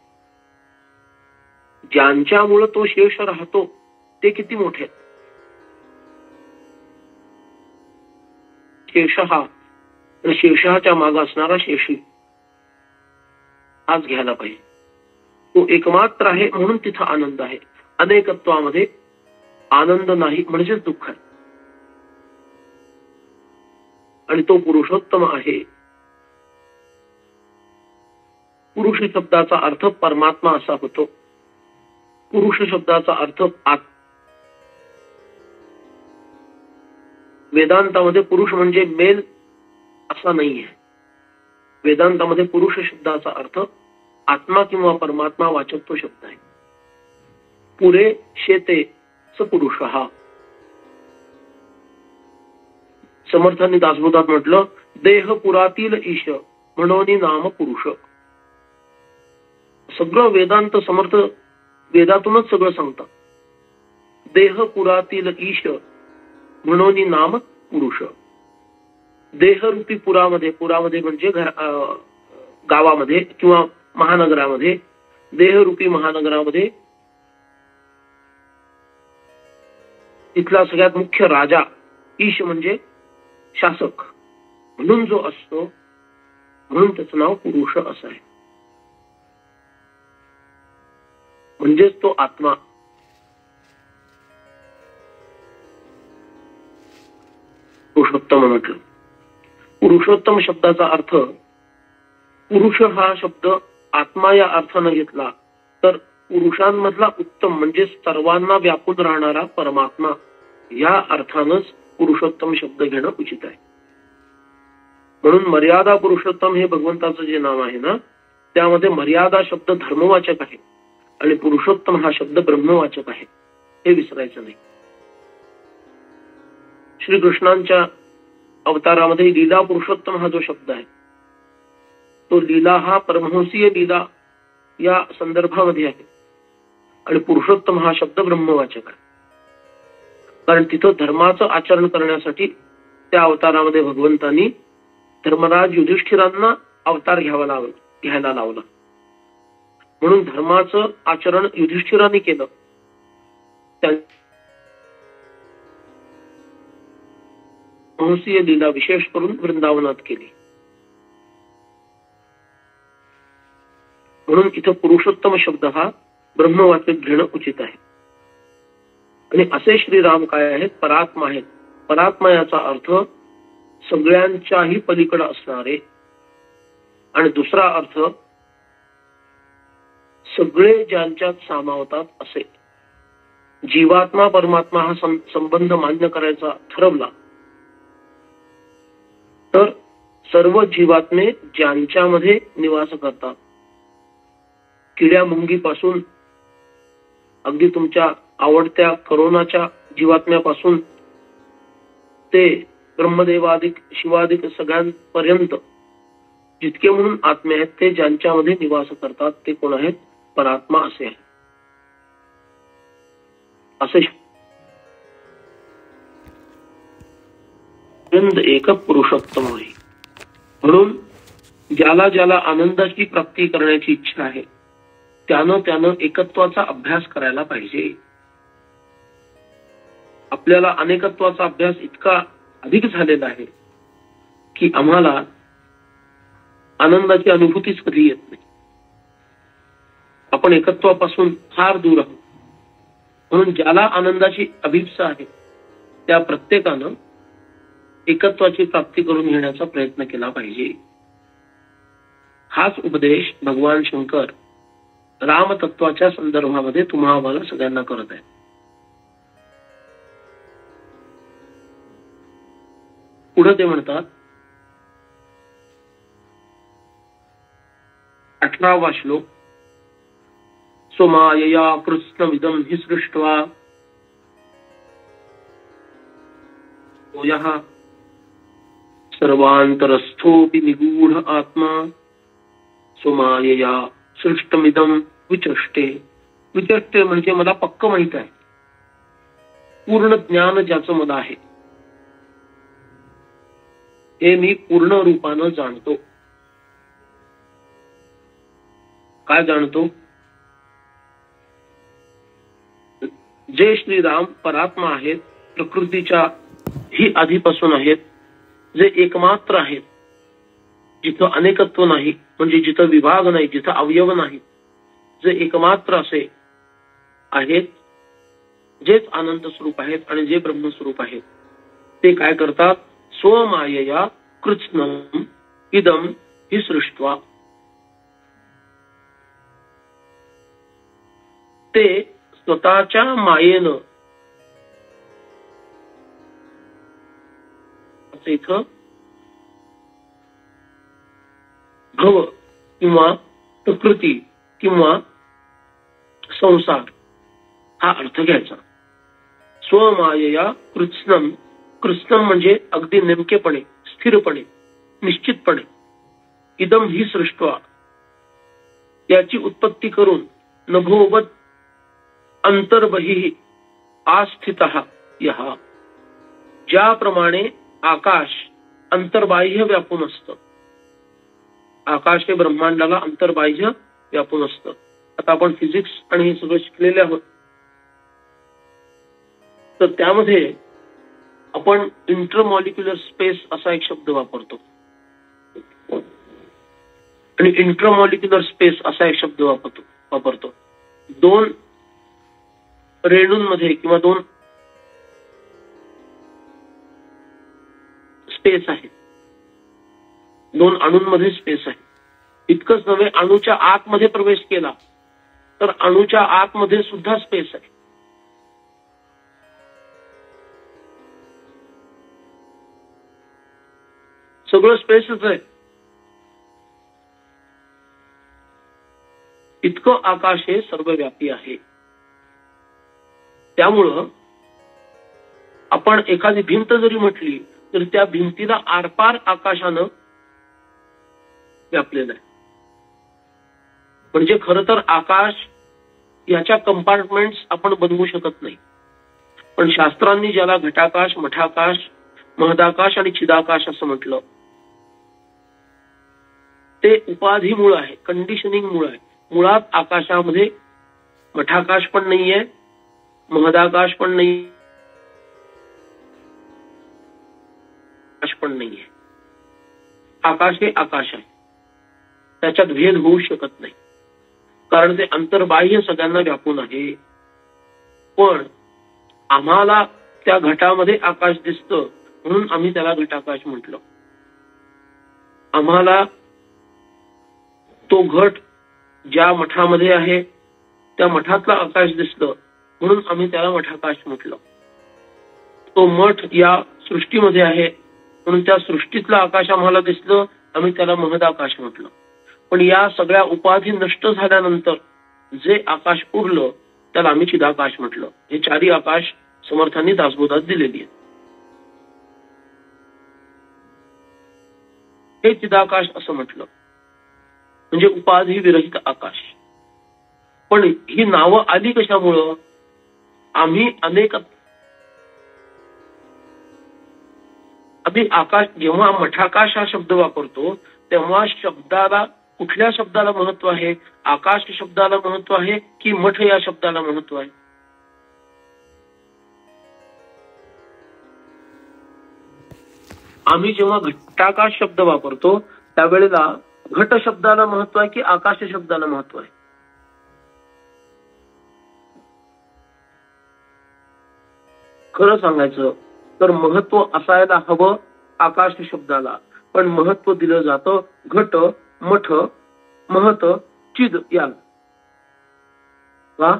ज्यांच्यामुळे तो शेष राहतो ते किती मोठे आहेत. शेष हा आणि शेषाच्या मागे असणारा शेषी आज घ्यायला पाहिजे. तो एकमात्र आहे म्हणून तिथं आनंद आहे. अनेकत्वामध्ये आनंद नाही म्हणजेच दुःख आहे. आणि तो पुरुषोत्तम आहे. पुरुष शब्दाचा अर्थ परमात्मा असा होतो. पुरुष शब्दाचा अर्थ वेदांतामध्ये पुरुष म्हणजे मेल असा नाहीये. वेदांतामध्ये पुरुष शब्दाचा अर्थ आत्मा किंवा परमात्मा वाचक तो शब्द आहे. पुरे शेते स पुरुष हा. समर्थांनी दासबोधात म्हटलं, देह पुरातील ईश म्हणून नाम पुरुष. सगळं वेदांत समर्थ वेदातूनच सगळं सांगतात. देह पुरातील ईश म्हणून नाम पुरुष. देहरूपी पुरामध्ये, पुरामध्ये म्हणजे गावामध्ये किंवा महानगरामध्ये, देहरूपी महानगरामध्ये इथला सगळ्यात मुख्य राजा, ईश म्हणजे शासक म्हणून जो असतो, म्हणून त्याचं नाव पुरुष असं आहे. म्हणजेच तो आत्मा. पुरुषोत्तम म्हटलं. पुरुषोत्तम शब्दाचा अर्थ, पुरुष हा शब्द आत्मा या अर्थानं घेतला तर पुरुषांमधला उत्तम म्हणजे सर्वांना व्यापून राहणारा परमात्मा या अर्थानच पुरुषोत्तम शब्द घेणं उचित आहे. म्हणून मर्यादा पुरुषोत्तम हे भगवंताचं जे नाव आहे ना, त्यामध्ये मर्यादा शब्द धर्मवाचक आहे आणि पुरुषोत्तम हा शब्द ब्रह्मवाचक आहे. हे विसरायचं नाही. श्रीकृष्णांच्या अवतारामध्ये लीला पुरुषोत्तम हा जो शब्द आहे, तो लीला हा परमहंसीय लीला या संदर्भामध्ये आहे आणि पुरुषोत्तम हा शब्द ब्रह्मवाचक आहे. कारण तिथं धर्माचं आचरण करण्यासाठी त्या अवतारामध्ये भगवंतांनी धर्मराज युधिष्ठिरांना अवतार घ्यायला लावला. म्हणून धर्माचं आचरण युधिष्ठिरांनी केलं. हंसीय लीला विशेष करून वृंदावनात केली. म्हणून इथं पुरुषोत्तम शब्द हा ब्रह्मवाचक घेणं उचित आहे. आणि असे श्रीराम काय आहेत? परात्मा आहेत. परात्मा याचा अर्थ सगळ्यांच्याही पलीकडे असणारे, आणि दुसरा अर्थ सगळे ज्यांच्यात सामावतात असे. जीवात्मा परमात्मा हा संबंध मान्य करायचा ठरवला तर सर्व जीवात्मे ज्यांच्यामध्ये निवास करतात, किड्या मुंगीपासून अगदी तुमच्या आवडत्या करोनाच्या जीवात्म्यापासून ते ब्रह्मदेवादिक शिवादिक सगळ्यांपर्यंत जितके म्हणून आत्मे आहेत ते ज्यांच्यामध्ये निवास करतात ते कोण आहेत? परात्मा असे आहे. असे एक पुरुषोत्तम आहे. म्हणून ज्याला ज्याला आनंदाची प्राप्ती करण्याची इच्छा आहे त्यानं एकत्वाचा अभ्यास करायला पाहिजे. आपल्याला अनेकत्वाचा अभ्यास इतका अधिक झालेला आहे की आम्हाला आनंदाची अनुभूतीच कधी येत नाही. आपण एकत्वापासून फार दूर आहोत. म्हणून ज्याला आनंदाची अभिप्सा आहे त्या प्रत्येकानं एकत्वाची प्राप्ती करून घेण्याचा प्रयत्न केला पाहिजे. हाच उपदेश भगवान शंकर रामतत्वाच्या संदर्भामध्ये तुम्हा आम्हाला सगळ्यांना करत आहे. पुढे ते म्हणतात 18वा श्लोक, स्वमायया कृष्णविदं हि सृष्ट्वा यः सर्वांतरस्थोऽपि निगूढ आत्मा स्वमायया सृष्टमिदं विचष्टे. विचष्टे म्हणजे मला पक्क माहित आहे, पूर्ण ज्ञान ज्याचं मला आहे हे मी पूर्ण रूपानं जाणतो. काय जाणतो? जे श्रीराम परात्मा आहेत, प्रकृतीच्या ही आधीपासून आहेत, जे एकमात्र आहेत, जिथं अनेकत्व नाही, म्हणजे जिथं विभाग नाही, जिथं अवयव नाही, जे एकमात्र असे आहेत, जेच आनंद स्वरूप आहेत आणि जे ब्रह्मस्वरूप आहेत, ते काय करतात? स्वमायया कृत्स्नम इदम हि सृष्ट्वा. ते स्वतःच्या मायेनं इथं भव किंवा प्रकृती किंवा संसार हा अर्थ घ्यायचा. स्वमायया कृत्स्नम. कृत्स्नम म्हणजे अगदी नेमकेपणे, स्थिरपणे, निश्चितपणे. इदम ही सृष्ट्वा, याची उत्पत्ती करून नभोवत अंतर्बहिः आस्थितः यः. ज्याप्रमाणे आकाश अंतर्बाह्य व्यापून असतं, आकाश हे ब्रह्मांडाला अंतर्बाह्य व्यापून असतं. आता आपण फिजिक्स आणि हे सगळं शिकलेले आहोत, तर त्यामध्ये आपण इंटरमॉलिक्युलर स्पेस असा एक शब्द वापरतो आणि इंट्रामॉलिक्युलर स्पेस असा एक शब्द वापरतो. दोन रेणूंमध्ये किंवा दोन स्पेस आहे, दोन अणूंमध्ये स्पेस आहे. इतकंच नव्हे, अणूच्या आतमध्ये प्रवेश केला तर अणूच्या आतमध्ये सुद्धा स्पेस आहे. सगळं स्पेसच आहे. इतकं आकाश हे सर्वव्यापी आहे. त्यामुळं आपण एखादी भिंत जरी म्हटली तर त्या भिंतीला आरपार आकाशानं व्यापलेलं आहे. म्हणजे खरं तर आकाश याच्या कंपार्टमेंट्स आपण बनवू शकत नाही, पण शास्त्रांनी ज्याला घटाकाश, मठाकाश, महदाकाश आणि चिदाकाश असं म्हटलं, ते उपाधीमुळे आहे, कंडिशनिंग मुळे आहे. मुळात आकाशामध्ये मठाकाश पण नाहीये, महदाकाश पण नाही, पण नाहीये. आकाश हे आकाश आहे, त्याच्यात भेद होऊ शकत नाही, कारण ते अंतर्बाह्य सगळ्यांना व्यापून आहे. पण आम्हाला त्या घटामध्ये आकाश दिसतं म्हणून आम्ही त्याला घटाकाश म्हटलं. आम्हाला तो घट ज्या मठामध्ये आहे त्या मठातला आकाश दिसलं म्हणून आम्ही त्याला मठाकाश म्हटलं. तो मठ या सृष्टीमध्ये आहे म्हणून त्या सृष्टीतलं आकाश आम्हाला दिसलं, आम्ही त्याला महदाकाश म्हटलं. पण या सगळ्या उपाधी नष्ट झाल्यानंतर जे आकाश उरलं त्याला आम्ही चिदाकाश म्हटलं. हे चारी आकाश समर्थांनी दासबोधात दिलेली आहेत. हे चिदाकाश असं म्हटलं म्हणजे उपाधी विरहित आकाश. पण ही नावं आली कशामुळं? आम्ही आकाश, जेव्हा मठाकाश हा शब्द वापरतो तेव्हा शब्दाला, कुठल्या शब्दाला महत्व आहे? आकाश शब्दाला महत्व आहे की मठ या शब्दाला महत्व आहे? आम्ही जेव्हा घटाकाश शब्द वापरतो त्यावेळेला घट शब्दाला महत्व आहे की आकाश शब्दाला महत्व आहे? खरं सांगायचं तर महत्व असायला हवं आकाश शब्दाला, पण महत्व दिलं जातं घट, मठ, महत, चिद याला. का?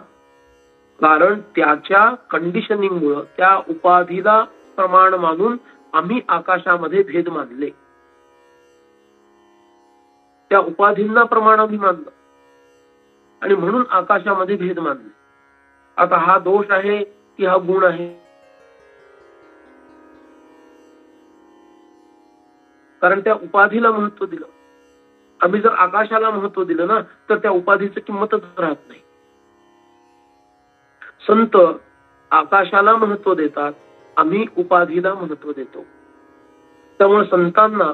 कारण त्याच्या कंडिशनिंग मुळे, त्या उपाधीला प्रमाण मानून आम्ही आकाशामध्ये भेद मानले, त्या उपाधींना प्रमाण आम्ही मानलं आणि म्हणून आकाशामध्ये भेद मानले. आता हा दोष आहे की हा गुण आहे? कारण त्या उपाधीला महत्व दिलं. आम्ही जर आकाशाला महत्व दिलं ना तर त्या उपाधीची किंमतच राहत नाही. संत आकाशाला महत्व देतात, आम्ही उपाधीला महत्व देतो. त्यामुळे संतांना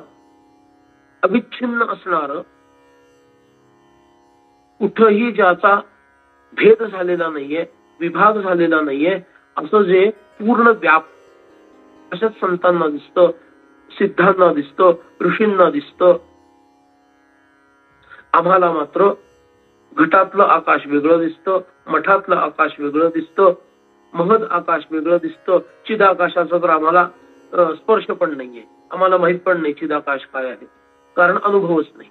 अविच्छिन्न असणार, कुठंही ज्याचा भेद झालेला नाहीये, विभाग झालेला नाहीये, असं जे पूर्ण व्याप अशाच संतांना दिसतं, सिद्धांना दिसतं, ऋषींना दिसतं. आम्हाला मात्र घटातलं आकाश वेगळं दिसतं, मठातलं आकाश वेगळं दिसतं, महद आकाश वेगळं दिसतं. चिदाकाशाचा तर आम्हाला स्पर्श पण नाहीये, आम्हाला माहित पण नाही चिदाकाश काय आहे, कारण अनुभवच नाही.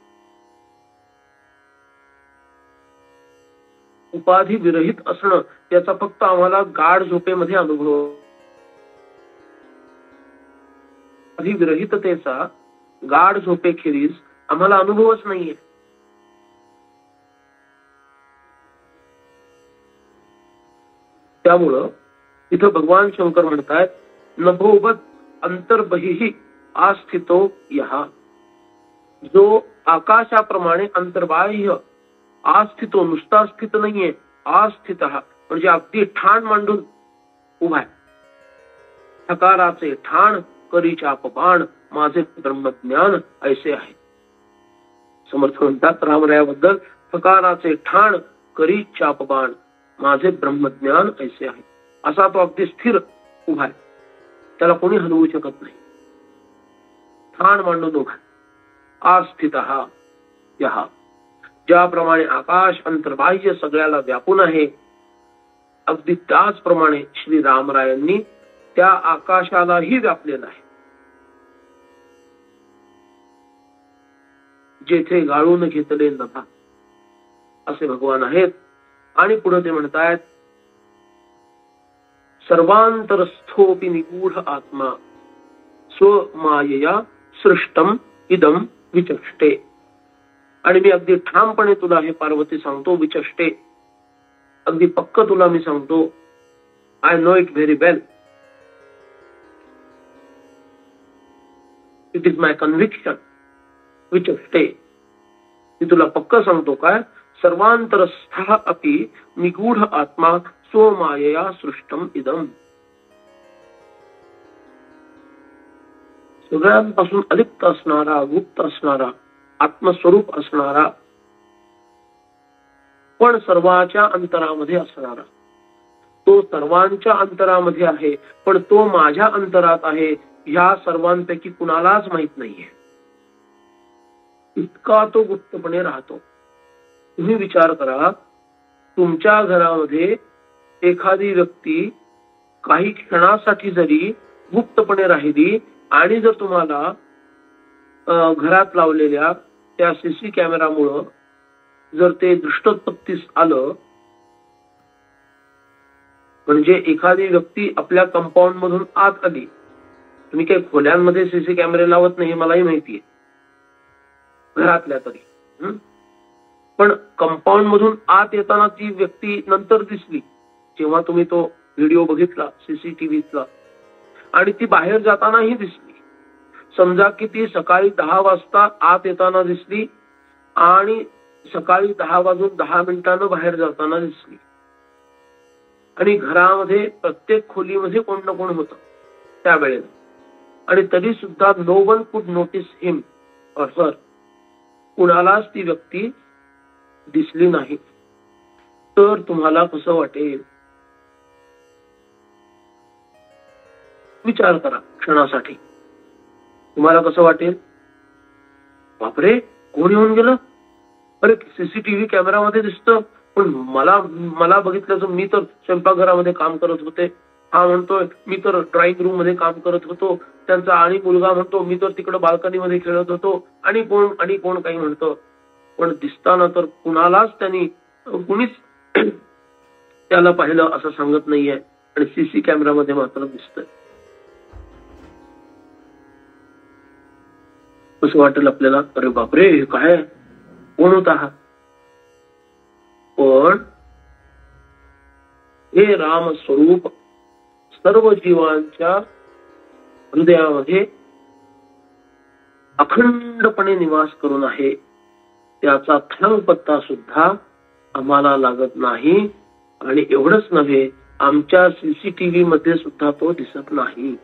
उपाधी विरहित असणं याचा फक्त आम्हाला गाढ झोपेमध्ये अनुभव. विरहिततेचा गाढ झोपेखेरीज आम्हाला अनुभवच नाहीये. त्यामुळं इथं भगवान शंकर म्हणतायत नभोवत अंतर्बहिः आस्थितो यहा. जो आकाशाप्रमाणे अंतर्बाह्य आस्थितो, नुसता स्थित नाहीये, आस्थित म्हणजे अगदी ठाण मांडून उभा आहे. ठकाराचे ठाण करी चापबाण माझे ब्रह्मज्ञान ऐसे आहे. समर्थ म्हणतात रामरायाबद्दल ठकाराचे ठाण करी चापबाण माझे ब्रह्मज्ञान ऐसे आहे. असा तो अगदी स्थिर उभा आहे, त्याला कोणी हलवू शकत नाही. ठाण मांडून उभा आस्थितः यहा. ज्याप्रमाणे आकाश अंतर्बाह्य सगळ्याला व्यापून आहे, अगदी त्याचप्रमाणे श्री रामरायांनी त्या आकाशालाही व्यापलेलं आहे. जेथे गाळून घेतले नभा असे भगवान आहेत. आणि पुढे ते म्हणतायत सर्वांतरस्थोपि निगूढ आत्मा स्वमायया सृष्टम इदम विचष्टे. आणि मी अगदी ठामपणे तुला हे पार्वती सांगतो, विचष्टे अगदी पक्क तुला मी सांगतो, I know it very well, it is my conviction. विचष्टे मी तुला पक्क सांगतो काय, सर्वांतरस्थ अपि निगूढ आत्मा स्वमायया सृष्टम इदम. सगळ्यांपासून अलिप्त असणारा, गुप्त असणारा, आत्मस्वरूप असणारा, पण सर्वांच्या अंतरामध्ये असणारा, तो सर्वांच्या अंतरामध्ये आहे, पण तो माझ्या अंतरात आहे ह्या सर्वांपैकी कुणालाच माहित नाहीये. इतका तो गुप्तपणे राहतो. तुम्ही विचार करा, तुमच्या घरामध्ये एखादी व्यक्ती काही क्षणासाठी जरी गुप्तपणे राहिली आणि जर तुम्हाला घरात लावलेल्या त्या सीसी कॅमेरामुळं जर ते दृष्टोत्पत्तीस आलं, म्हणजे एखादी व्यक्ती आपल्या कंपाऊंड मधून आत आली, तुम्ही काही खोल्यांमध्ये सीसी कॅमेरे लावत नाही मलाही माहितीये, घरातल्या तरी, पण कंपाऊंड मधून आत येताना ती व्यक्ती नंतर दिसली जेव्हा तुम्ही तो व्हिडिओ बघितला सीसीटीव्हीतला, आणि ती बाहेर जातानाही दिसली. समजा की ती सकाळी 10 वाजता आत येताना दिसली आणि सकाळी 10:10 बाहेर जाताना दिसली, आणि घरामध्ये प्रत्येक खोलीमध्ये कोण ना कोण होतं त्यावेळेला, आणि तरी सुद्धा नो वन कुड नोटीस हिम और हर. कुणालाच ती व्यक्ती दिसली नाही. तर तुम्हाला कसं वाटेल? विचार करा क्षणासाठी. तुम्हाला कसं वाटेल? बापरे, कोण येऊन गेलं? अरे सीसीटीव्ही कॅमेरामध्ये दिसतं, पण मला बघितल्याचं, मी तर स्वयंपाकघरामध्ये काम करत होते, हा म्हणतोय मी तर ड्रॉइंग रूम मध्ये काम करत होतो, त्यांचा आणि मुलगा म्हणतो मी तर तिकडं बाल्कनी मध्ये खेळत होतो, आणि कोण काही म्हणतो, पण दिसताना तर कुणालाच कुणीच त्याला पाहिलं असं सांगत नाहीये, आणि सीसी कॅमेरामध्ये मात्र दिसतंय. कसं वाटेल आपल्याला? अरे बापरे, काय कोण होता हा? पण हे राम स्वरूप सर्व जीवांच्या हृदयामध्ये अखंडपणे निवास करून आहे. त्याचा थांग पत्ता सुद्धा आम्हाला लागत नाही, आणि एवढंच नव्हे, आमच्या सीसीटीव्ही मध्ये सुद्धा तो दिसत नाही.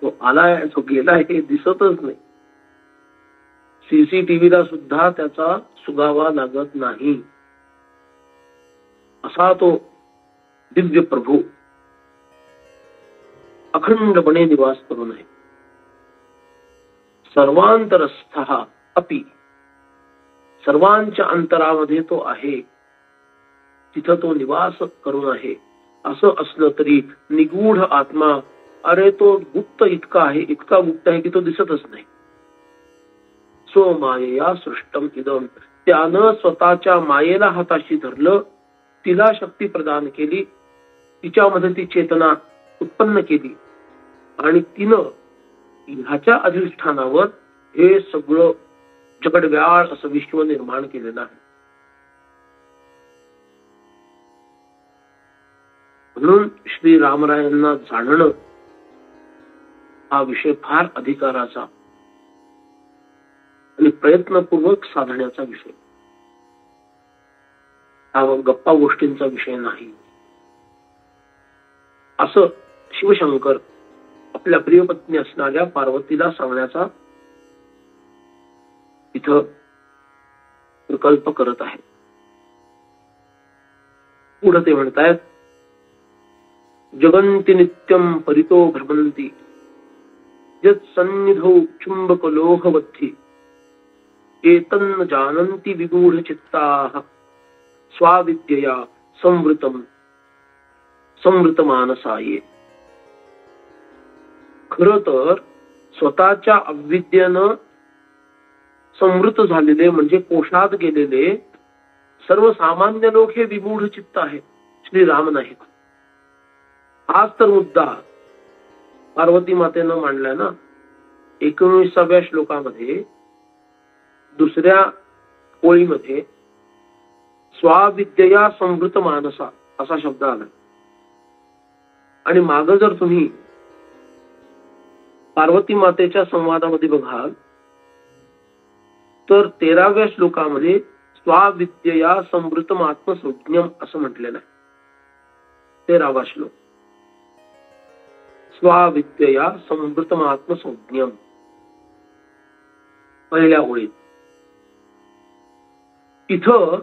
तो आलाय, तो गेलाय हे दिसतच नाही. सीसीटीव्हीला सुद्धा त्याचा सुगावा लागत नाही. असा तो दिव्य प्रभू अखंडपणे निवास करून आहे. सर्वांतरस्थ अपि सर्वांच्या अंतरामध्ये तो आहे, तिथं तो निवास करून आहे. असं असलं तरी निगूढ आत्मा, अरे तो गुप्त इतका आहे, इतका गुप्त आहे की तो दिसतच नाही. सो मायया सृष्टम इदम, त्यानं स्वतःच्या मायेला हाताशी धरलं, तिला शक्ती प्रदान केली, तिच्यामध्ये ती चेतना उत्पन्न केली आणि तिनं ह्याच्या अधिष्ठानावर हे सगळं जगडव्याळ असं विश्व निर्माण केलेलं आहे. म्हणून श्री रामरायांना जाणणं हा विषय फार अधिकाराचा आणि प्रयत्नपूर्वक साधण्याचा विषय, हा गप्पा गोष्टींचा विषय नाही. असं शिवशंकर आपल्या प्रियपत्नी असणाऱ्या पार्वतीला सांगण्याचा इथं प्रकल्प करत आहे. पुढे ते म्हणतायत, जगन्ति नित्यं परितो भ्रमन्ति यत् सन्निधौ चुंबक लोहवद्धि एतन्न जानन्ति विगूढ चित्ताः स्वाविद्यया संवृत मानसाये. खरं तर स्वतःच्या अविद्येनं संवृत झालेले म्हणजे कोशात गेलेले सर्वसामान्य लोक हे विमूढ चित्त आहे, श्रीराम नाहीत. हाच तर मुद्दा पार्वती मातेनं मांडलाय ना. 19व्या श्लोकामध्ये दुसऱ्या ओळीमध्ये स्वाविद्यया संवृत मानसा असा शब्द आला आणि माग जर तुम्ही पार्वती मातेच्या संवादामध्ये बघाल तर 13व्या श्लोकामध्ये स्वाविद्यया संवृतम आत्मसंज्ञम असं म्हटलेलं आहे. 13वा श्लोक, स्वाविद्यया संवृतम आत्मसंज्ञम. पहिल्या ओळीत इथं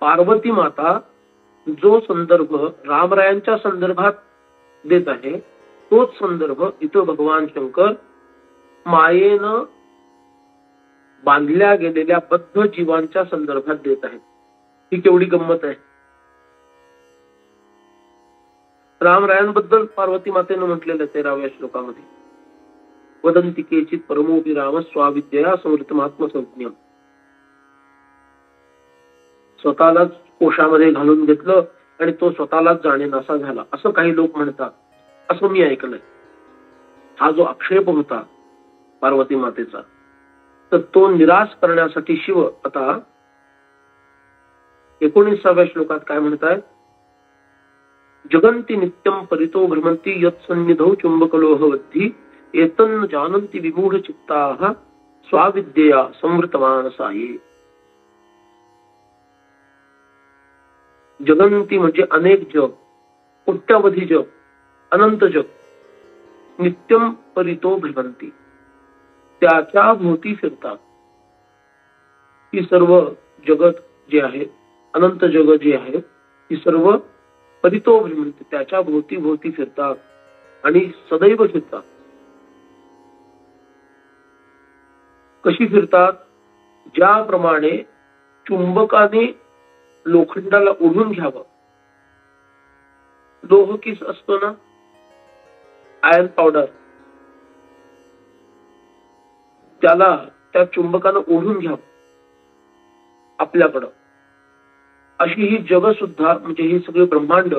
पार्वती माता जो संदर्भ रामरायांच्या संदर्भात देत आहे तोच संदर्भ इथं भगवान शंकर मायेनं बांधल्या गेलेल्या बद्ध जीवांच्या संदर्भात देत आहेत. ही केवढी गंमत आहे. रामरायांबद्दल पार्वती मातेनं म्हटलेलं 13व्या श्लोकामध्ये, वदंती केचित परमोपि राम स्वाविद्यया संवृतमात्मसंज्ञम. स्वतःलाच कोशामध्ये घालून घेतलं आणि तो स्वतःलाच जाणेनासा झाला असं काही लोक म्हणतात, असं मी ऐकलंय. हा जो आक्षेप होता पार्वती मातेचा तर तो निराश करण्यासाठी शिव आता 19व्या श्लोकात काय म्हणताय, जगन्ति नित्यं परितो भ्रमन्ति यत् सन्निधौ चुंबकलोहवद्धि एतन्न जानन्ति विमूढ चित्ताः स्वाविद्यया संवृतमानसाये. जगन्ति म्हणजे अनेक जग, कोट्यावधी जग, अनंत जग. नित्यम परितो भ्रमन्ति, त्याच्या भोवती फिरतात. ही सर्व जगत जे आहे, अनंत जग जे आहे, ही सर्व परितो भ्रमन्ति, त्याच्या भोवती भोवती फिरतात आणि सदैव फिरतात. कशी फिरतात? ज्याप्रमाणे चुंबकाने लोखंडाला ओढून घ्यावं. लोह किस असतो ना, आयर्न पावडर, त्याला त्या चुंबकानं ओढून घ्यावं आपल्याकडं. अशी ही जग सुद्धा म्हणजे ही सगळी ब्रह्मांड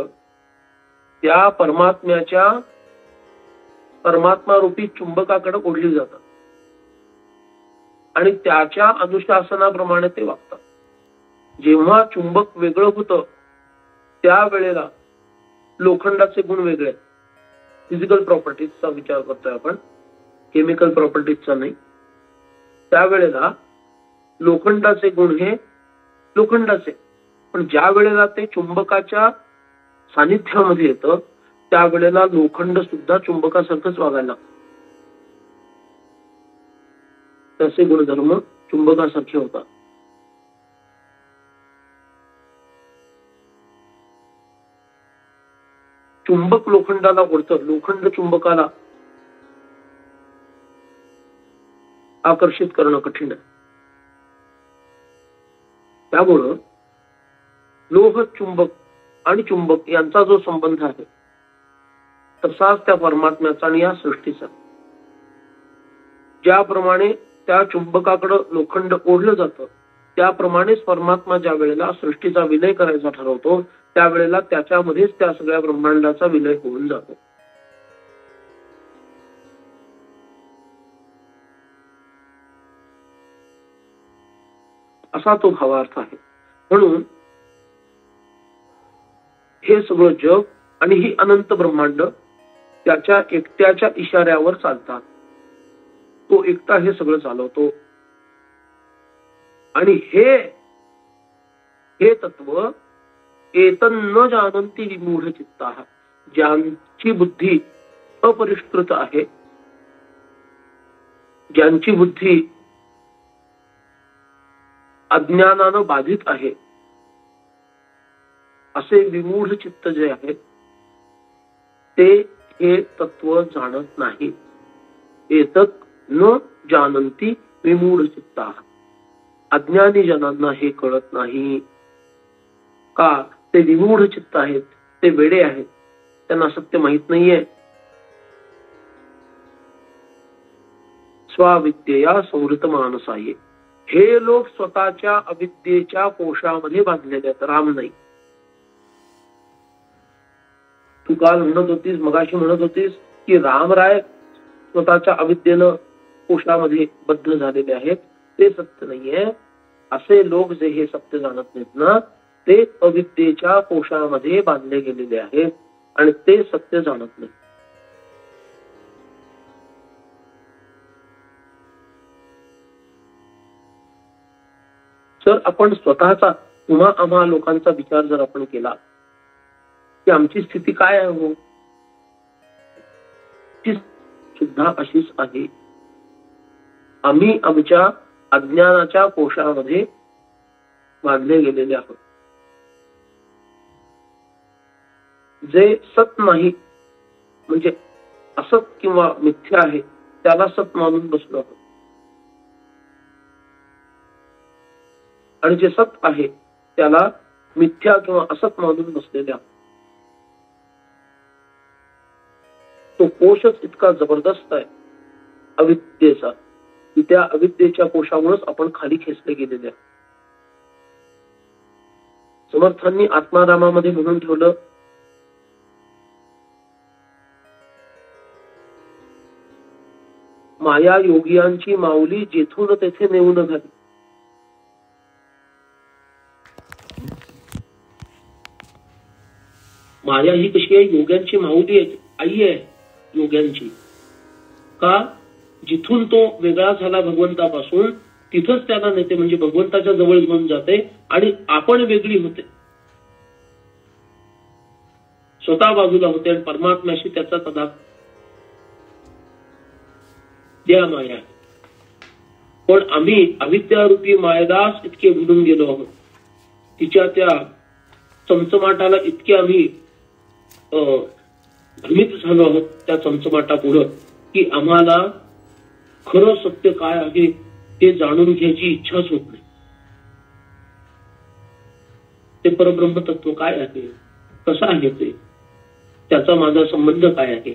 त्या परमात्मा रूपी चुंबकाकडे ओढली जातात आणि त्याच्या अनुशासनाप्रमाणे ते वागतात. जेव्हा चुंबक वेगळं होतं त्यावेळेला लोखंडाचे गुण वेगळे, फिजिकल प्रॉपर्टीजचा विचार करतोय आपण, केमिकल प्रॉपर्टीजचा नाही. त्यावेळेला लोखंडाचे गुण हे लोखंडाचे, पण ज्या वेळेला ते चुंबकाच्या सानिध्यामध्ये येतं त्यावेळेला लोखंड सुद्धा चुंबकासारखंच वागायला लागतं. तसे गुणधर्म चुंबकासारखे होतात. चुंबक लोखंडाला ओढतं, लोखंड चुंबकाला आकर्षित करणं कठीण आहे. त्यामुळं लोह चुंबक आणि चुंबक यांचा जो संबंध आहे तसाच त्या परमात्म्याचा आणि या सृष्टीचा. ज्याप्रमाणे त्या चुंबकाकडे लोखंड ओढलं जातं त्याप्रमाणेच परमात्मा ज्या वेळेला सृष्टीचा विलय करायचा ठरवतो त्यावेळेला त्याच्यामध्येच त्या सगळ्या ब्रह्मांडाचा विलय होऊन जातो. असा तो भावार्थ आहे. म्हणून हे सगळं जग आणि ही अनंत ब्रह्मांड त्याच्या एकट्याच्या इशाऱ्यावर चालतात. तो एकटा हे सगळं चालवतो. आणि हे तत्व एतन न जानन्ति विमूढ चित्ताः, ज्यांची बुद्धी अपरिष्कृत आहे, ज्यांची बुद्धी अज्ञानानं बाधित आहे, असे विमूढ चित्त जे आहे ते हे तत्व जाणत नाही. एतत् न जानन्ति विमूढ चित्ताः, अज्ञानी जनांना हे कळत नाही. का? ते विमूढ चित्त आहेत, ते वेडे आहेत, त्यांना सत्य माहित नाहीये. स्वाविद्येया संवृत मानसाये, हे लोक स्वतःच्या अविद्येच्या कोशामध्ये बांधलेले आहेत, राम नाही. तू काल म्हणत होतीस, मगाशी म्हणत होतीस की रामराय स्वतःच्या अविद्येनं कोशामध्ये बद्ध झालेले आहेत, ते सत्य नाहीये. असे लोक जे हे सत्य जाणत नाहीत ना, ते अविद्येच्या कोशामध्ये बांधले गेलेले आहेत आणि ते सत्य जाणत नाही. जर आपण स्वतःचा किंवा आम्हा लोकांचा विचार जर आपण केला की आमची स्थिती काय आहे, हो ती सुद्धा अशीच आहे. आम्ही आमच्या अज्ञानाच्या कोशामध्ये बांधले गेलेले आहोत. जे सत नाही म्हणजे असत किंवा मिथ्या आहे त्याला सत मानून बसलो आहोत, आणि जे सत आहे त्याला मिथ्या किंवा असत मानून बसलेले आहोत. तो कोशच इतका जबरदस्त आहे अविद्येचा की त्या अविद्येच्या कोशामुळेच आपण खाली खेचले गेलेले आहोत. समर्थांनी आत्मारामामध्ये म्हणून ठेवलं, माया योगियांची माऊली जेथून तेथे नेऊन घाली. माया ही कशी आहे? योग्यांची माऊली आहे, आई आहे योग्यांची. का? जिथून तो वेगळा झाला भगवंतापासून तिथंच त्याला नेते, म्हणजे भगवंताच्या जवळ घेऊन जाते आणि आपण वेगळी होते, स्वतः बाजूला होते आणि परमात्म्याशी त्याचा तदा त्या माया. पण आम्ही अविद्यारूपी मायादास इतके बुडून गेलो आहोत, तिच्या त्या चमचमाटाला इतके आम्ही भ्रमित झालो आहोत त्या चमचमाटा पुढं की आम्हाला खरं सत्य काय आहे ते जाणून घ्यायची इच्छाच होत नाही. ते परब्रह्म तत्व काय आहे, कसं आहे ते, त्याचा माझा संबंध काय आहे.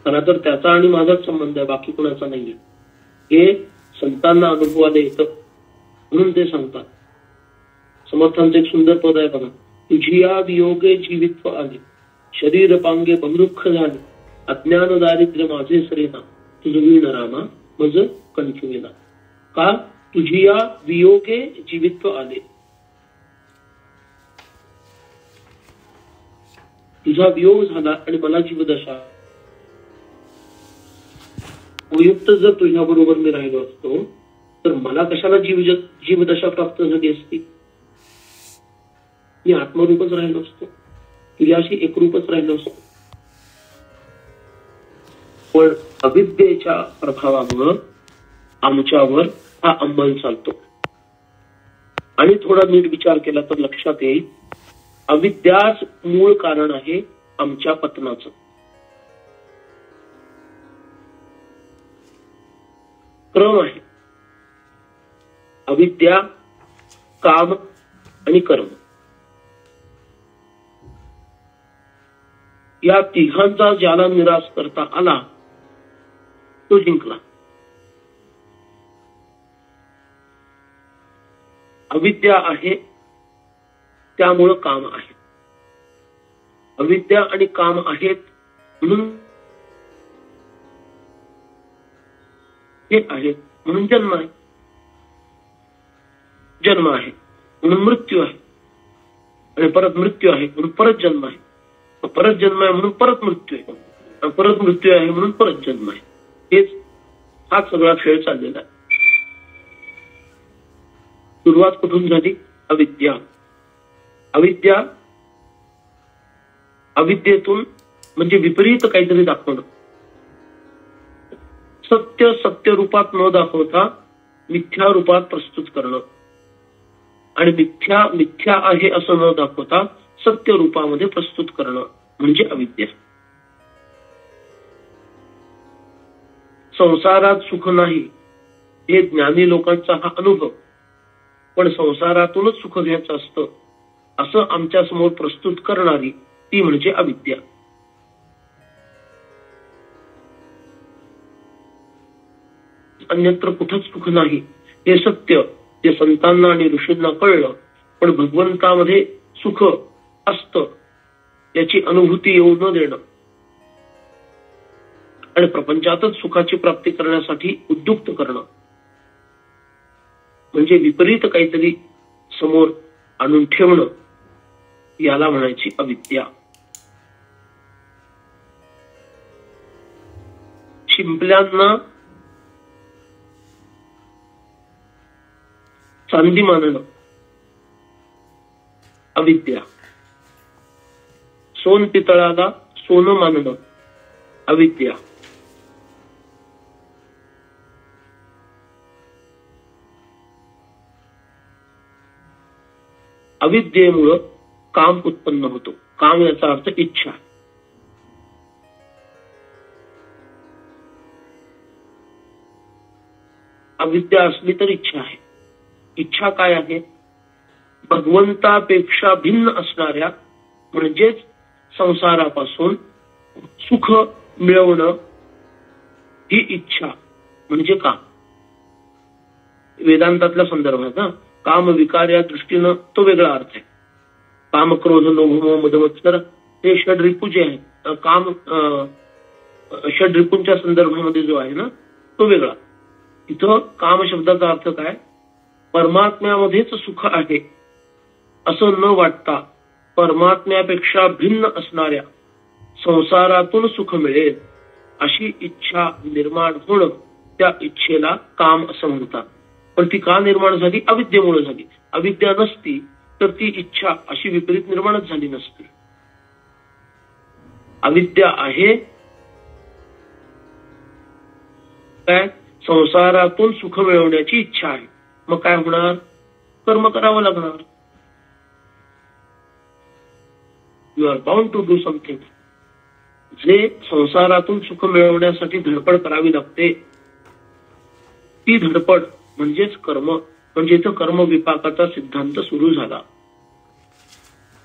खरा तर त्याचा आणि माझाच संबंध आहे, बाकी कोणाचा नाहीये. हे संतांना अनुभवाला येतं म्हणून ते सांगतात. समर्थांचं एक सुंदर पद आहे बघा, तुझी या वियोगे जीवित्व आले, शरीर पांगे बहुरुख झाले, अज्ञान दारिद्र्य माझे सरेना, तुझ वीण रामा मज कंठविना. का? तुझी या वियोगे जीवित्व आले, तुझा वियोग झाला आणि मला जीवदशा. उपयुक्त जर तुझ्या बरोबर मी राहिलो असतो तर मला कशाला जीवदशा प्राप्त झाली असती. मी आत्मरूपच राहिलो असतो, तुझ्याशी एकरूपच राहिलो असतो. पण अविद्येच्या प्रभावामुळे आमच्यावर हा अंमल चालतो. आणि थोडा नीट विचार केला तर लक्षात येईल, अविद्याच मूळ कारण आहे आमच्या पतनाचं. क्रम आहे. अविद्या काम आणि कर्म या तिघांचा ज्याला निराश करता आला तो जिंकला. अविद्या आहे त्यामुळं काम आहे. अविद्या आणि काम आहेत म्हणून हे आहेत म्हणून जन्म आहे. जन्म आहे म्हणून मृत्यू आहे आणि परत मृत्यू आहे म्हणून परत जन्म आहे. परत जन्म आहे म्हणून परत मृत्यू आहे. परत मृत्यू आहे म्हणून परत जन्म आहे. हेच हा सगळा खेळ चाललेला आहे. सुरुवात कुठून झाली? अविद्या. अविद्या अविद्येतून म्हणजे विपरीत काहीतरी दाखवणं. सत्य सत्य रूपात न दाखवता मिथ्या रूपात प्रस्तुत करणं आणि मिथ्या मिथ्या आहे असं न दाखवता सत्य रूपामध्ये प्रस्तुत करणं म्हणजे अविद्या. संसारात सुख नाही हे ज्ञानी लोकांचा हा अनुभव, पण संसारातूनच सुख घ्यायचं असतं असं आमच्या समोर प्रस्तुत करणारी ती म्हणजे अविद्या. अन्यत्र कुठंच सुख नाही हे सत्य जे संतांना आणि ऋषींना कळलं, पण भगवंतामध्ये सुख असतं याची अनुभूती येऊ न देणं आणि प्रपंचातच सुखाची प्राप्ती करण्यासाठी उद्युक्त करणं म्हणजे विपरीत काहीतरी समोर आणून ठेवणं याला म्हणायची अविद्या. शिंपल्यांना चांदी मानणं अविद्या. सोन पितळाला सोनं मानणं अविद्या. अविद्येमुळं काम उत्पन्न होतो. काम याचा अर्थ इच्छा. अविद्या असली तर इच्छा आहे. इच्छा काय आहे? भगवंतापेक्षा भिन्न असणाऱ्या म्हणजेच संसारापासून सुख मिळवणं ही इच्छा म्हणजे काम. वेदांतातल्या संदर्भात काम विकार या दृष्टीनं तो वेगळा अर्थ आहे. काम क्रोध लोभ मोह मद मत्सर हे षड्रिपू जे आहे, काम षड्रिपूंच्या संदर्भामध्ये जो आहे ना तो वेगळा. इथं काम शब्दाचा अर्थ काय? परमात्म्यामध्येच सुख आहे असं न वाटता परमात्म्यापेक्षा भिन्न असणाऱ्या संसारातून सुख मिळेल अशी इच्छा निर्माण होणं, त्या इच्छेला काम असं म्हणतात. पण ती का निर्माण झाली? अविद्येमुळे झाली. अविद्या नसती तर ती इच्छा अशी विपरीत निर्माणच झाली नसती. अविद्या आहे काय? संसारातून सुख मिळवण्याची इच्छा आहे. मग काय होणार? कर्म करावं लागणार. You are bound to do something. जे संसारातून सुख मिळवण्यासाठी धडपड करावी लागते ती धडपड म्हणजेच कर्म. म्हणजे इथं कर्म विपाकाचा सिद्धांत सुरू झाला.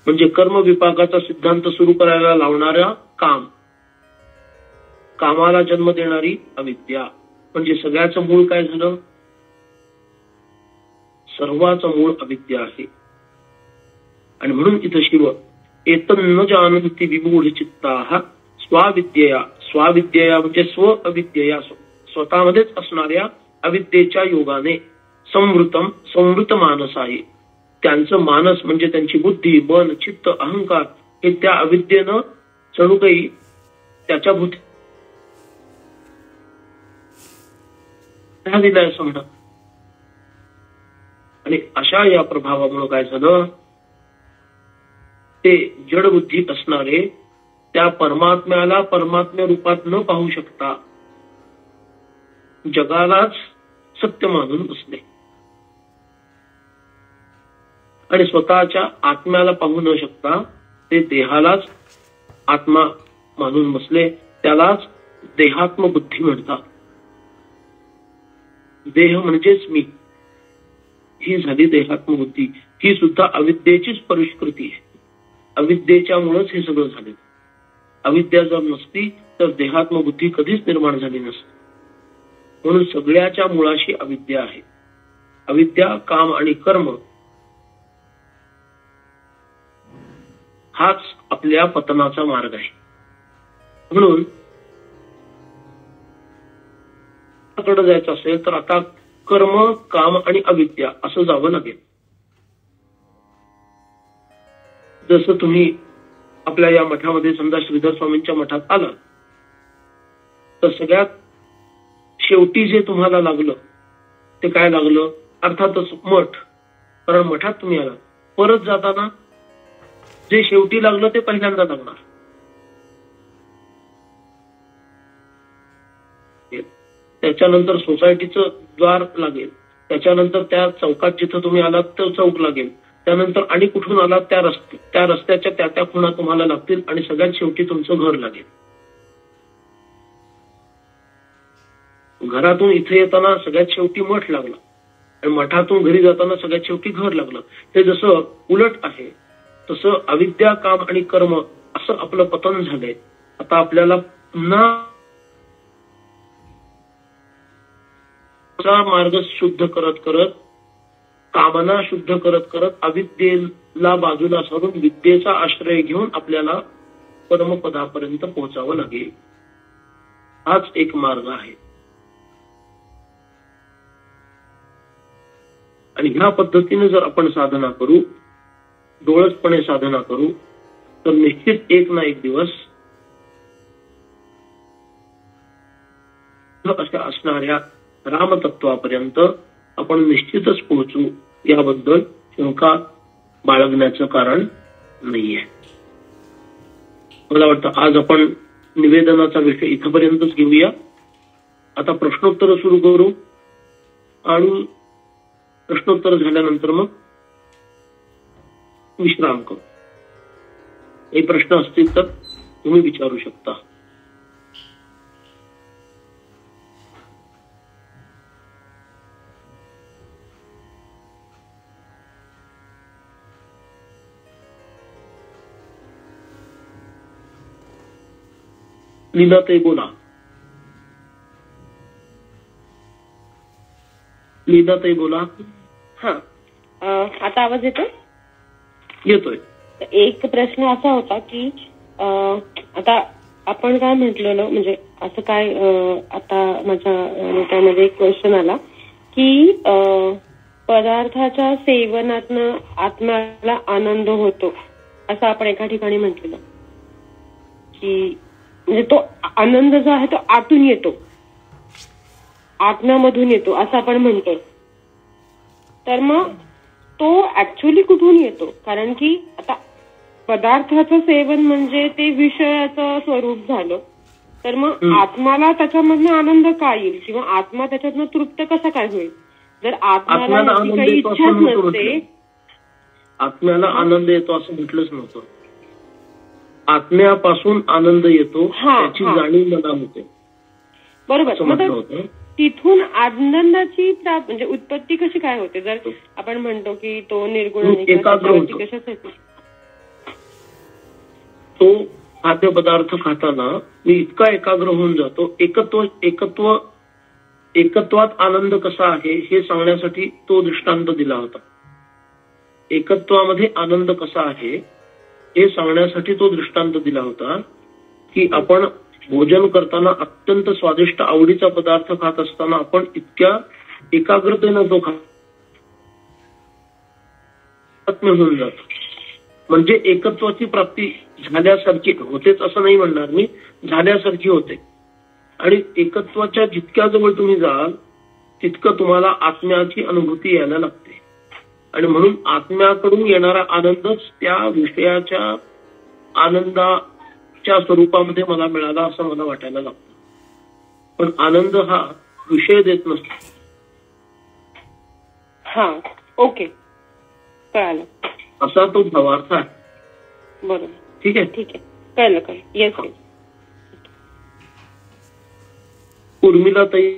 म्हणजे कर्म विपाकाचा सिद्धांत सुरू करायला लावणारा काम, कामाला जन्म देणारी अविद्या. म्हणजे सगळ्याचं मूळ काय झालं? सर्वाचं मूळ अविद्या आहे. आणि म्हणून इथं शिव एतन्न जानन्ति विमूढ चित्ताः स्वाविद्यया. स्वाविद्यया म्हणजे स्व अविद्यया, स्वतःमध्येच असणाऱ्या अविद्येच्या योगाने संवृत मानस आहे. त्यांचं मानस म्हणजे त्यांची बुद्धी, मन, चित्त, अहंकार हे त्या अविद्येनं जणू काही त्याच्या भूत दिलाय असं म्हणा. आणि अशा या प्रभावामुळे काय झालं? ते जडबुद्धी असणारे त्या परमात्म्याला परमात्म्या रूपात न पाहू शकता जगालाच सत्य मानून बसले आणि स्वतःच्या आत्म्याला पाहू न शकता ते देहालाच आत्मा मानून बसले. त्यालाच देहात्मबुद्धी म्हणतात. देह म्हणजेच मी. ही झाली देहात्मबुद्धी. ही सुद्धा अविद्येचीच परिष्कृती आहे. अविद्येच्यामुळेच हे सगळं झाले. अविद्या जर नसती तर देहात्मबुद्धी कधीच निर्माण झाली नसती. म्हणून सगळ्याच्या मुळाशी अविद्या आहे. अविद्या, काम आणि कर्म हाच आपल्या पतनाचा मार्ग आहे. म्हणून कडे जायचं असेल तर आता कर्म, काम आणि अविद्या असं जावं लागेल. जसं तुम्ही आपल्या या मठामध्ये समजा श्रीधर स्वामींच्या मठात आला तर सगळ्यात शेवटी जे तुम्हाला लागलं ते काय लागलं? अर्थातच मठ. कारण मठात तुम्ही आला. परत जाताना जे शेवटी लागलं ते पहिल्यांदा लागणार. त्याच्यानंतर सोसायटीचं द्वार लागेल. त्याच्यानंतर त्या चौकात जिथं तुम्ही आलात तो चौक लागेल. त्यानंतर आणि कुठून आलात त्या रस्त्याच्या त्या खुणा तुम्हाला लागतील आणि सगळ्यात शेवटी तुमचं घर लागेल. घरातून इथे येताना सगळ्यात शेवटी मठ लागला आणि मठातून घरी जाताना सगळ्यात शेवटी घर लागलं. ते जसं उलट आहे तसं अविद्या, काम आणि कर्म असं आपलं पतन झालंय. आता आपल्याला पुन्हा मार्ग शुद्ध करत करत, कामना शुद्ध करत करत, अविद्येला बाजूला सोडून विद्येचा आश्रय घेऊन आपल्याला परमपदापर्यंत पोहोचावं लागेल. हाच एक मार्ग आहे. आणि ह्या पद्धतीने जर आपण साधना करू, डोळसपणे साधना करू, तर निश्चित एक ना एक दिवस अशा असणाऱ्या रामतत्वापर्यंत आपण निश्चितच पोहोचू. याबद्दल शंका बाळगण्याचं कारण नाहीये. मला वाटतं आज आपण निवेदनाचा विषय इथपर्यंतच घेऊया. आता प्रश्नोत्तर सुरू करू आणि प्रश्नोत्तर झाल्यानंतर मग विश्राम करू. हे प्रश्न असतील तर तुम्ही विचारू शकता. लीलाताई बोला. लीलाताई बोला. हा, आता आवाज येतोय? येतोय. एक प्रश्न असा होता की आता आपण काय म्हटलेलं, म्हणजे असं काय, आता माझ्या डोक्यामध्ये एक क्वेश्चन आला की पदार्थाच्या सेवनातनं आत्म्याला आनंद होतो असं आपण एका ठिकाणी म्हटलेलं की म्हणजे तो आनंद जो आहे तो आतून येतो, आत्म्यामधून येतो असं आपण म्हणतो. तर मग तो ऍक्च्युअली कुठून येतो? कारण की आता पदार्थाचं सेवन म्हणजे ते विषयाचं स्वरूप झालं. तर मग आत्माला त्याच्यामधनं आनंद का येईल किंवा आत्मा त्याच्यातनं तृप्त कसा काय होईल? जर आत्म्याला काही इच्छाच नसते. आत्म्याला आनंद येतो असं म्हटलंच नव्हतं. आत्म्यापासून आनंद येतो त्याची जाणीव मला होते. बरोबर. तिथून आनंदाची म्हणजे उत्पत्ती कशी काय होते? जर आपण म्हणतो की तो निर्गुण कशासाठी? तो खाद्यपदार्थ खाताना मी इतका एकाग्र होऊन जातो. एकत्वात आनंद कसा आहे हे सांगण्यासाठी तो दृष्टांत दिला होता. एकत्वामध्ये आनंद कसा आहे हे सांगण्यासाठी तो दृष्टांत दिला होता की आपण भोजन करताना अत्यंत स्वादिष्ट आवडीचा पदार्थ खात असताना आपण इतक्या एकाग्रतेनं तो होऊन जातो. म्हणजे एकत्वाची प्राप्ती झाल्यासारखी होतेच असं नाही म्हणणार मी, झाल्यासारखी होते. आणि एकत्वाच्या जितक्या जवळ तुम्ही जाल तितकं तुम्हाला आत्म्याची अनुभूती यायला लागते. आणि म्हणून आत्म्याकडून येणारा आनंदच त्या विषयाच्या आनंदाच्या स्वरूपामध्ये मला मिळाला असं मला वाटायला लागतं. पण आनंद हा विषय देत नसतो. हा, ओके, कळालं. असा तो भावार्थ आहे. बरोबर, ठीक आहे. ठीक आहे, कळलं. येस. उर्मिला ताई.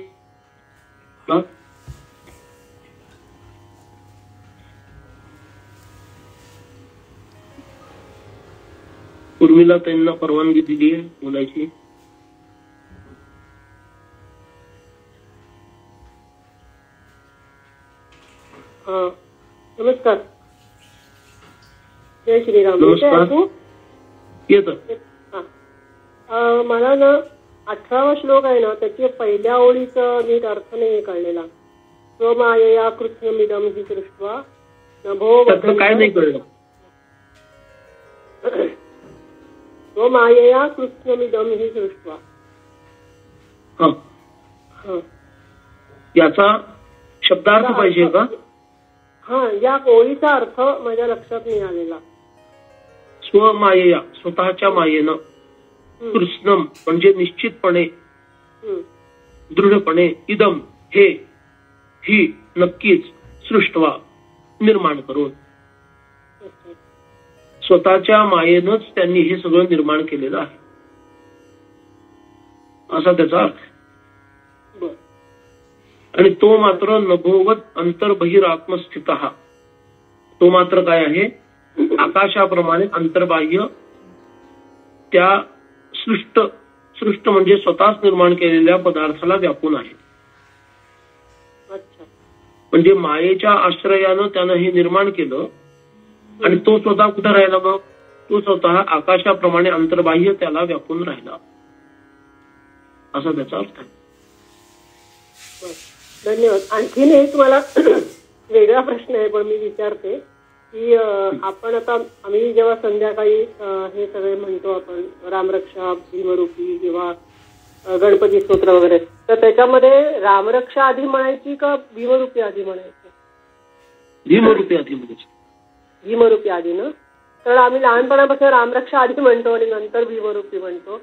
उर्मिला त्यांना परवानगी दिली आहे बोलायची. नमस्कार. जय श्रीराम. येत मला ना 18वा श्लोक आहे ना, त्याच्या पहिल्या ओळीचा नीट अर्थ नाही कळलेला. स्वमायया कृत्स्नमिदं हि सृष्ट्वा नभो. काय नाही कळलं? स्वमायया कृत्स्नमिदं हि सृष्ट्वा. याचा शब्दार्थ पाहिजे का? या ओळीचा अर्थ माझ्या लक्षात नाही आलेला. स्वमायेया स्वतःच्या मायेनं, कृष्णम म्हणजे निश्चितपणे, दृढपणे, इदम हे, ही नक्कीच, सृष्टवा निर्माण करून. स्वतःच्या मायेनंच त्यांनी हे सगळं निर्माण केलेलं आहे असा त्याचा अर्थ. आणि तो मात्र नभोवत अंतर्बहिरात्मस्थित. तो मात्र काय आहे? आकाशाप्रमाणे अंतर्बाह्य त्या सृष्ट म्हणजे स्वतःच निर्माण केलेल्या पदार्थाला व्यापून आहे. म्हणजे मायेच्या आश्रयानं त्यानं हे निर्माण केलं आणि तो स्वतः कुठं राहिला? मग तो स्वतः आकाशाप्रमाणे अंतर्बाह्य त्याला व्यापून राहिला असा त्याचा अर्थ आहे. धन्यवाद. आणखीन एक तुम्हाला वेगळा प्रश्न आहे पण मी विचारते की आपण आता आम्ही जेव्हा संध्याकाळी हे सगळे म्हणतो आपण रामरक्षा, भीमरूपी किंवा गणपती स्तोत्र वगैरे, तर त्याच्यामध्ये रामरक्षा आधी म्हणायची का भीमरूपी आधी म्हणायची? भीमरूपी आधी म्हणायची. भीमरूपी आधी ना. तर आम्ही लहानपणापासून रामरक्षा आधी म्हणतो आणि नंतर भीमरूपी म्हणतो.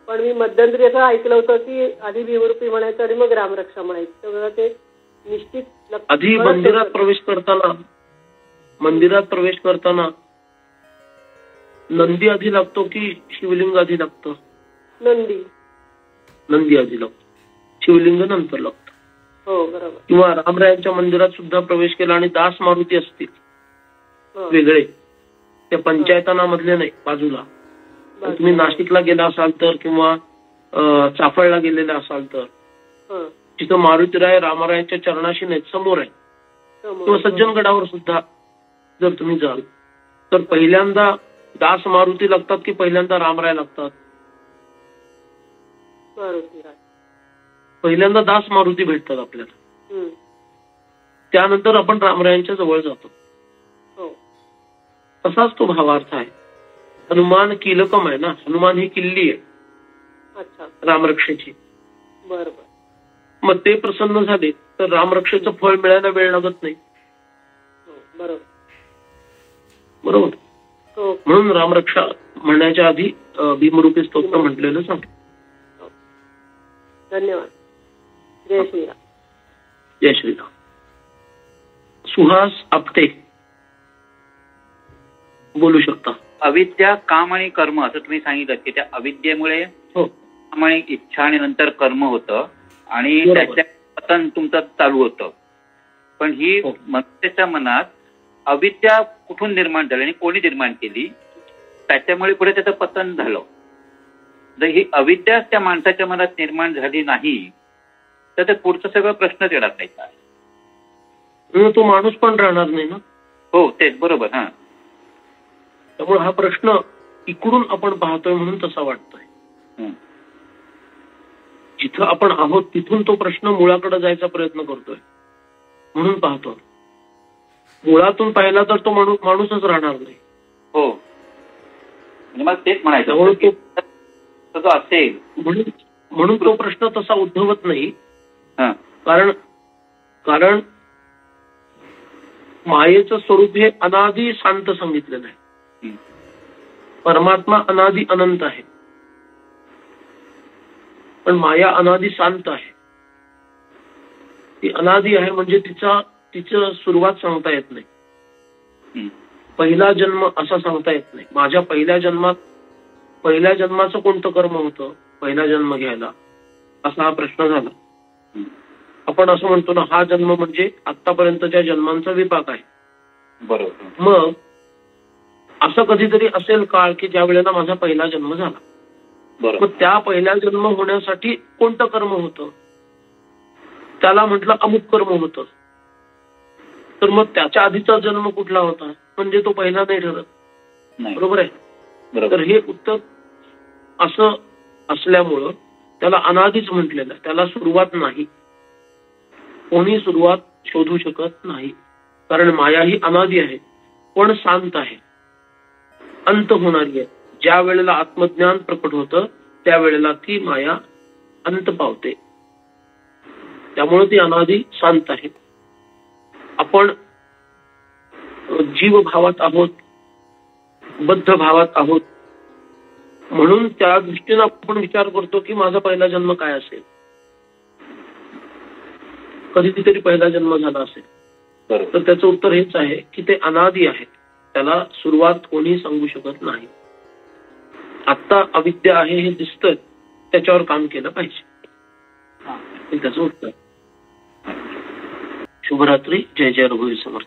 पण मी मध्यंतरी असं ऐकलं होतं की आधी भीमरूपी म्हणायचं आणि मग रामरक्षा म्हणायची. तर ते निश्चित आधी मंदिरात प्रवेश करताना नंदी आधी लागतो की शिवलिंग आधी लागतं? नंदी आधी लागतो, शिवलिंग नंतर लागतं. हो बरोबर. किंवा रामरायांच्या मंदिरात सुद्धा प्रवेश केला आणि दास मारुती असतील वेगळे, त्या पंचायतानामधले नाही, बाजूला. तुम्ही नाशिकला गेला असाल तर किंवा चाफळला गेलेला असाल तर तिथं मारुतीराय रामरायांच्या चरणाशी नाही, समोर आहे. किंवा सज्जनगडावर सुद्धा जर तुम्ही जाल तर पहिल्यांदा दास मारुती लागतात की पहिल्यांदा रामराय लागतात? पहिल्यांदा दास मारुती भेटतात आपल्याला, त्यानंतर आपण रामरायांच्या जवळ जातो. तसाच तो भावार्थ आहे. हनुमान किलकम आहे ना, हनुमान ही किल्ली आहे रामरक्षेची. मग ते प्रसन्न झाले तर रामरक्षेचं फळ मिळायला वेळ लागत नाही. बरोबर. म्हणून रामरक्षा म्हणण्याच्या आधी भीमरूपी स्तोत्र म्हटलेलं सांगतो. धन्यवाद. जय श्रीराम. जय श्रीराम. सुहास आपटे बोलू शकता. अविद्या, काम आणि कर्म असं तुम्ही सांगितलं की त्या अविद्येमुळे काम आणि इच्छा आणि नंतर कर्म होतं आणि त्याच्या पतन तुमचं चालू होतं. पण ही मनुष्याच्या मनात अविद्या कुठून निर्माण झाली आणि कोणी निर्माण केली, त्याच्यामुळे पुढे त्याचं पतन झालं. जर ही अविद्या त्या माणसाच्या मनात निर्माण झाली नाही तर ते पुढचं सगळं प्रश्नच येणार नाही. तो माणूस पण राहणार नाही ना. हो तेच बरोबर. त्यामुळे हा प्रश्न इकडून आपण पाहतोय म्हणून तसा वाटतोय. जिथं आपण आहोत तिथून तो प्रश्न मुळाकडे जायचा प्रयत्न करतोय म्हणून पाहतो. मुळातून पाहिला तर तो माणूसच राहणार नाही. हो मग तेच म्हणायचं तो असेल म्हणून तो प्रश्न तसा उद्भवत नाही. कारण मायेचं स्वरूप हे अनादी शांत सांगितलेलं आहे. परमात्मा अनादी अनंत आहे पण माया अनादी शांत आहे. ती अनादी आहे म्हणजे तिचं सुरुवात सांगता येत नाही. पहिला जन्म असा सांगता येत नाही. माझ्या पहिल्या जन्माचं कोणतं कर्म होतं पहिला जन्म घ्यायला, असा हा प्रश्न झाला. आपण असं म्हणतो ना, हा जन्म म्हणजे आतापर्यंतच्या जन्मांचा विपाक आहे. बरोबर. मग असं कधीतरी असेल काळ की ज्या वेळेला माझा पहिला जन्म झाला. मग त्या पहिल्या जन्म होण्यासाठी कोणतं कर्म होतं, त्याला म्हटलं अमुक कर्म होतं. तर मग त्याच्या आधीचा जन्म कुठला होता, म्हणजे तो पहिला नाही ठरत. बरोबर आहे. तर हे उत्तर असं असल्यामुळं त्याला अनादीच म्हटलेलं आहे. त्याला सुरुवात नाही, कोणी सुरुवात शोधू शकत नाही. कारण माया ही अनादी आहे, पण शांत आहे, अंत होणारी आहे. ज्या वेळेला आत्मज्ञान प्रकट होतं त्यावेळेला ती माया अंत पावते. त्यामुळे ती अनादी शांत आहे. आपण जीव भावात आहोत, बद्ध भावात आहोत, म्हणून त्या दृष्टीने आपण विचार करतो की माझा पहिला जन्म काय असेल. कधीतरी पहिला जन्म झाला असेल. तर त्याचं उत्तर हेच आहे की ते अनादी आहे, त्याला सुरुवात कोणी सांगू शकत नाही. आता अविद्या आहे हे दिसतंय, त्याच्यावर काम केलं पाहिजे, हे त्याचं उत्तर. शुभरात्री. जय जय रघुवीर समर्थ.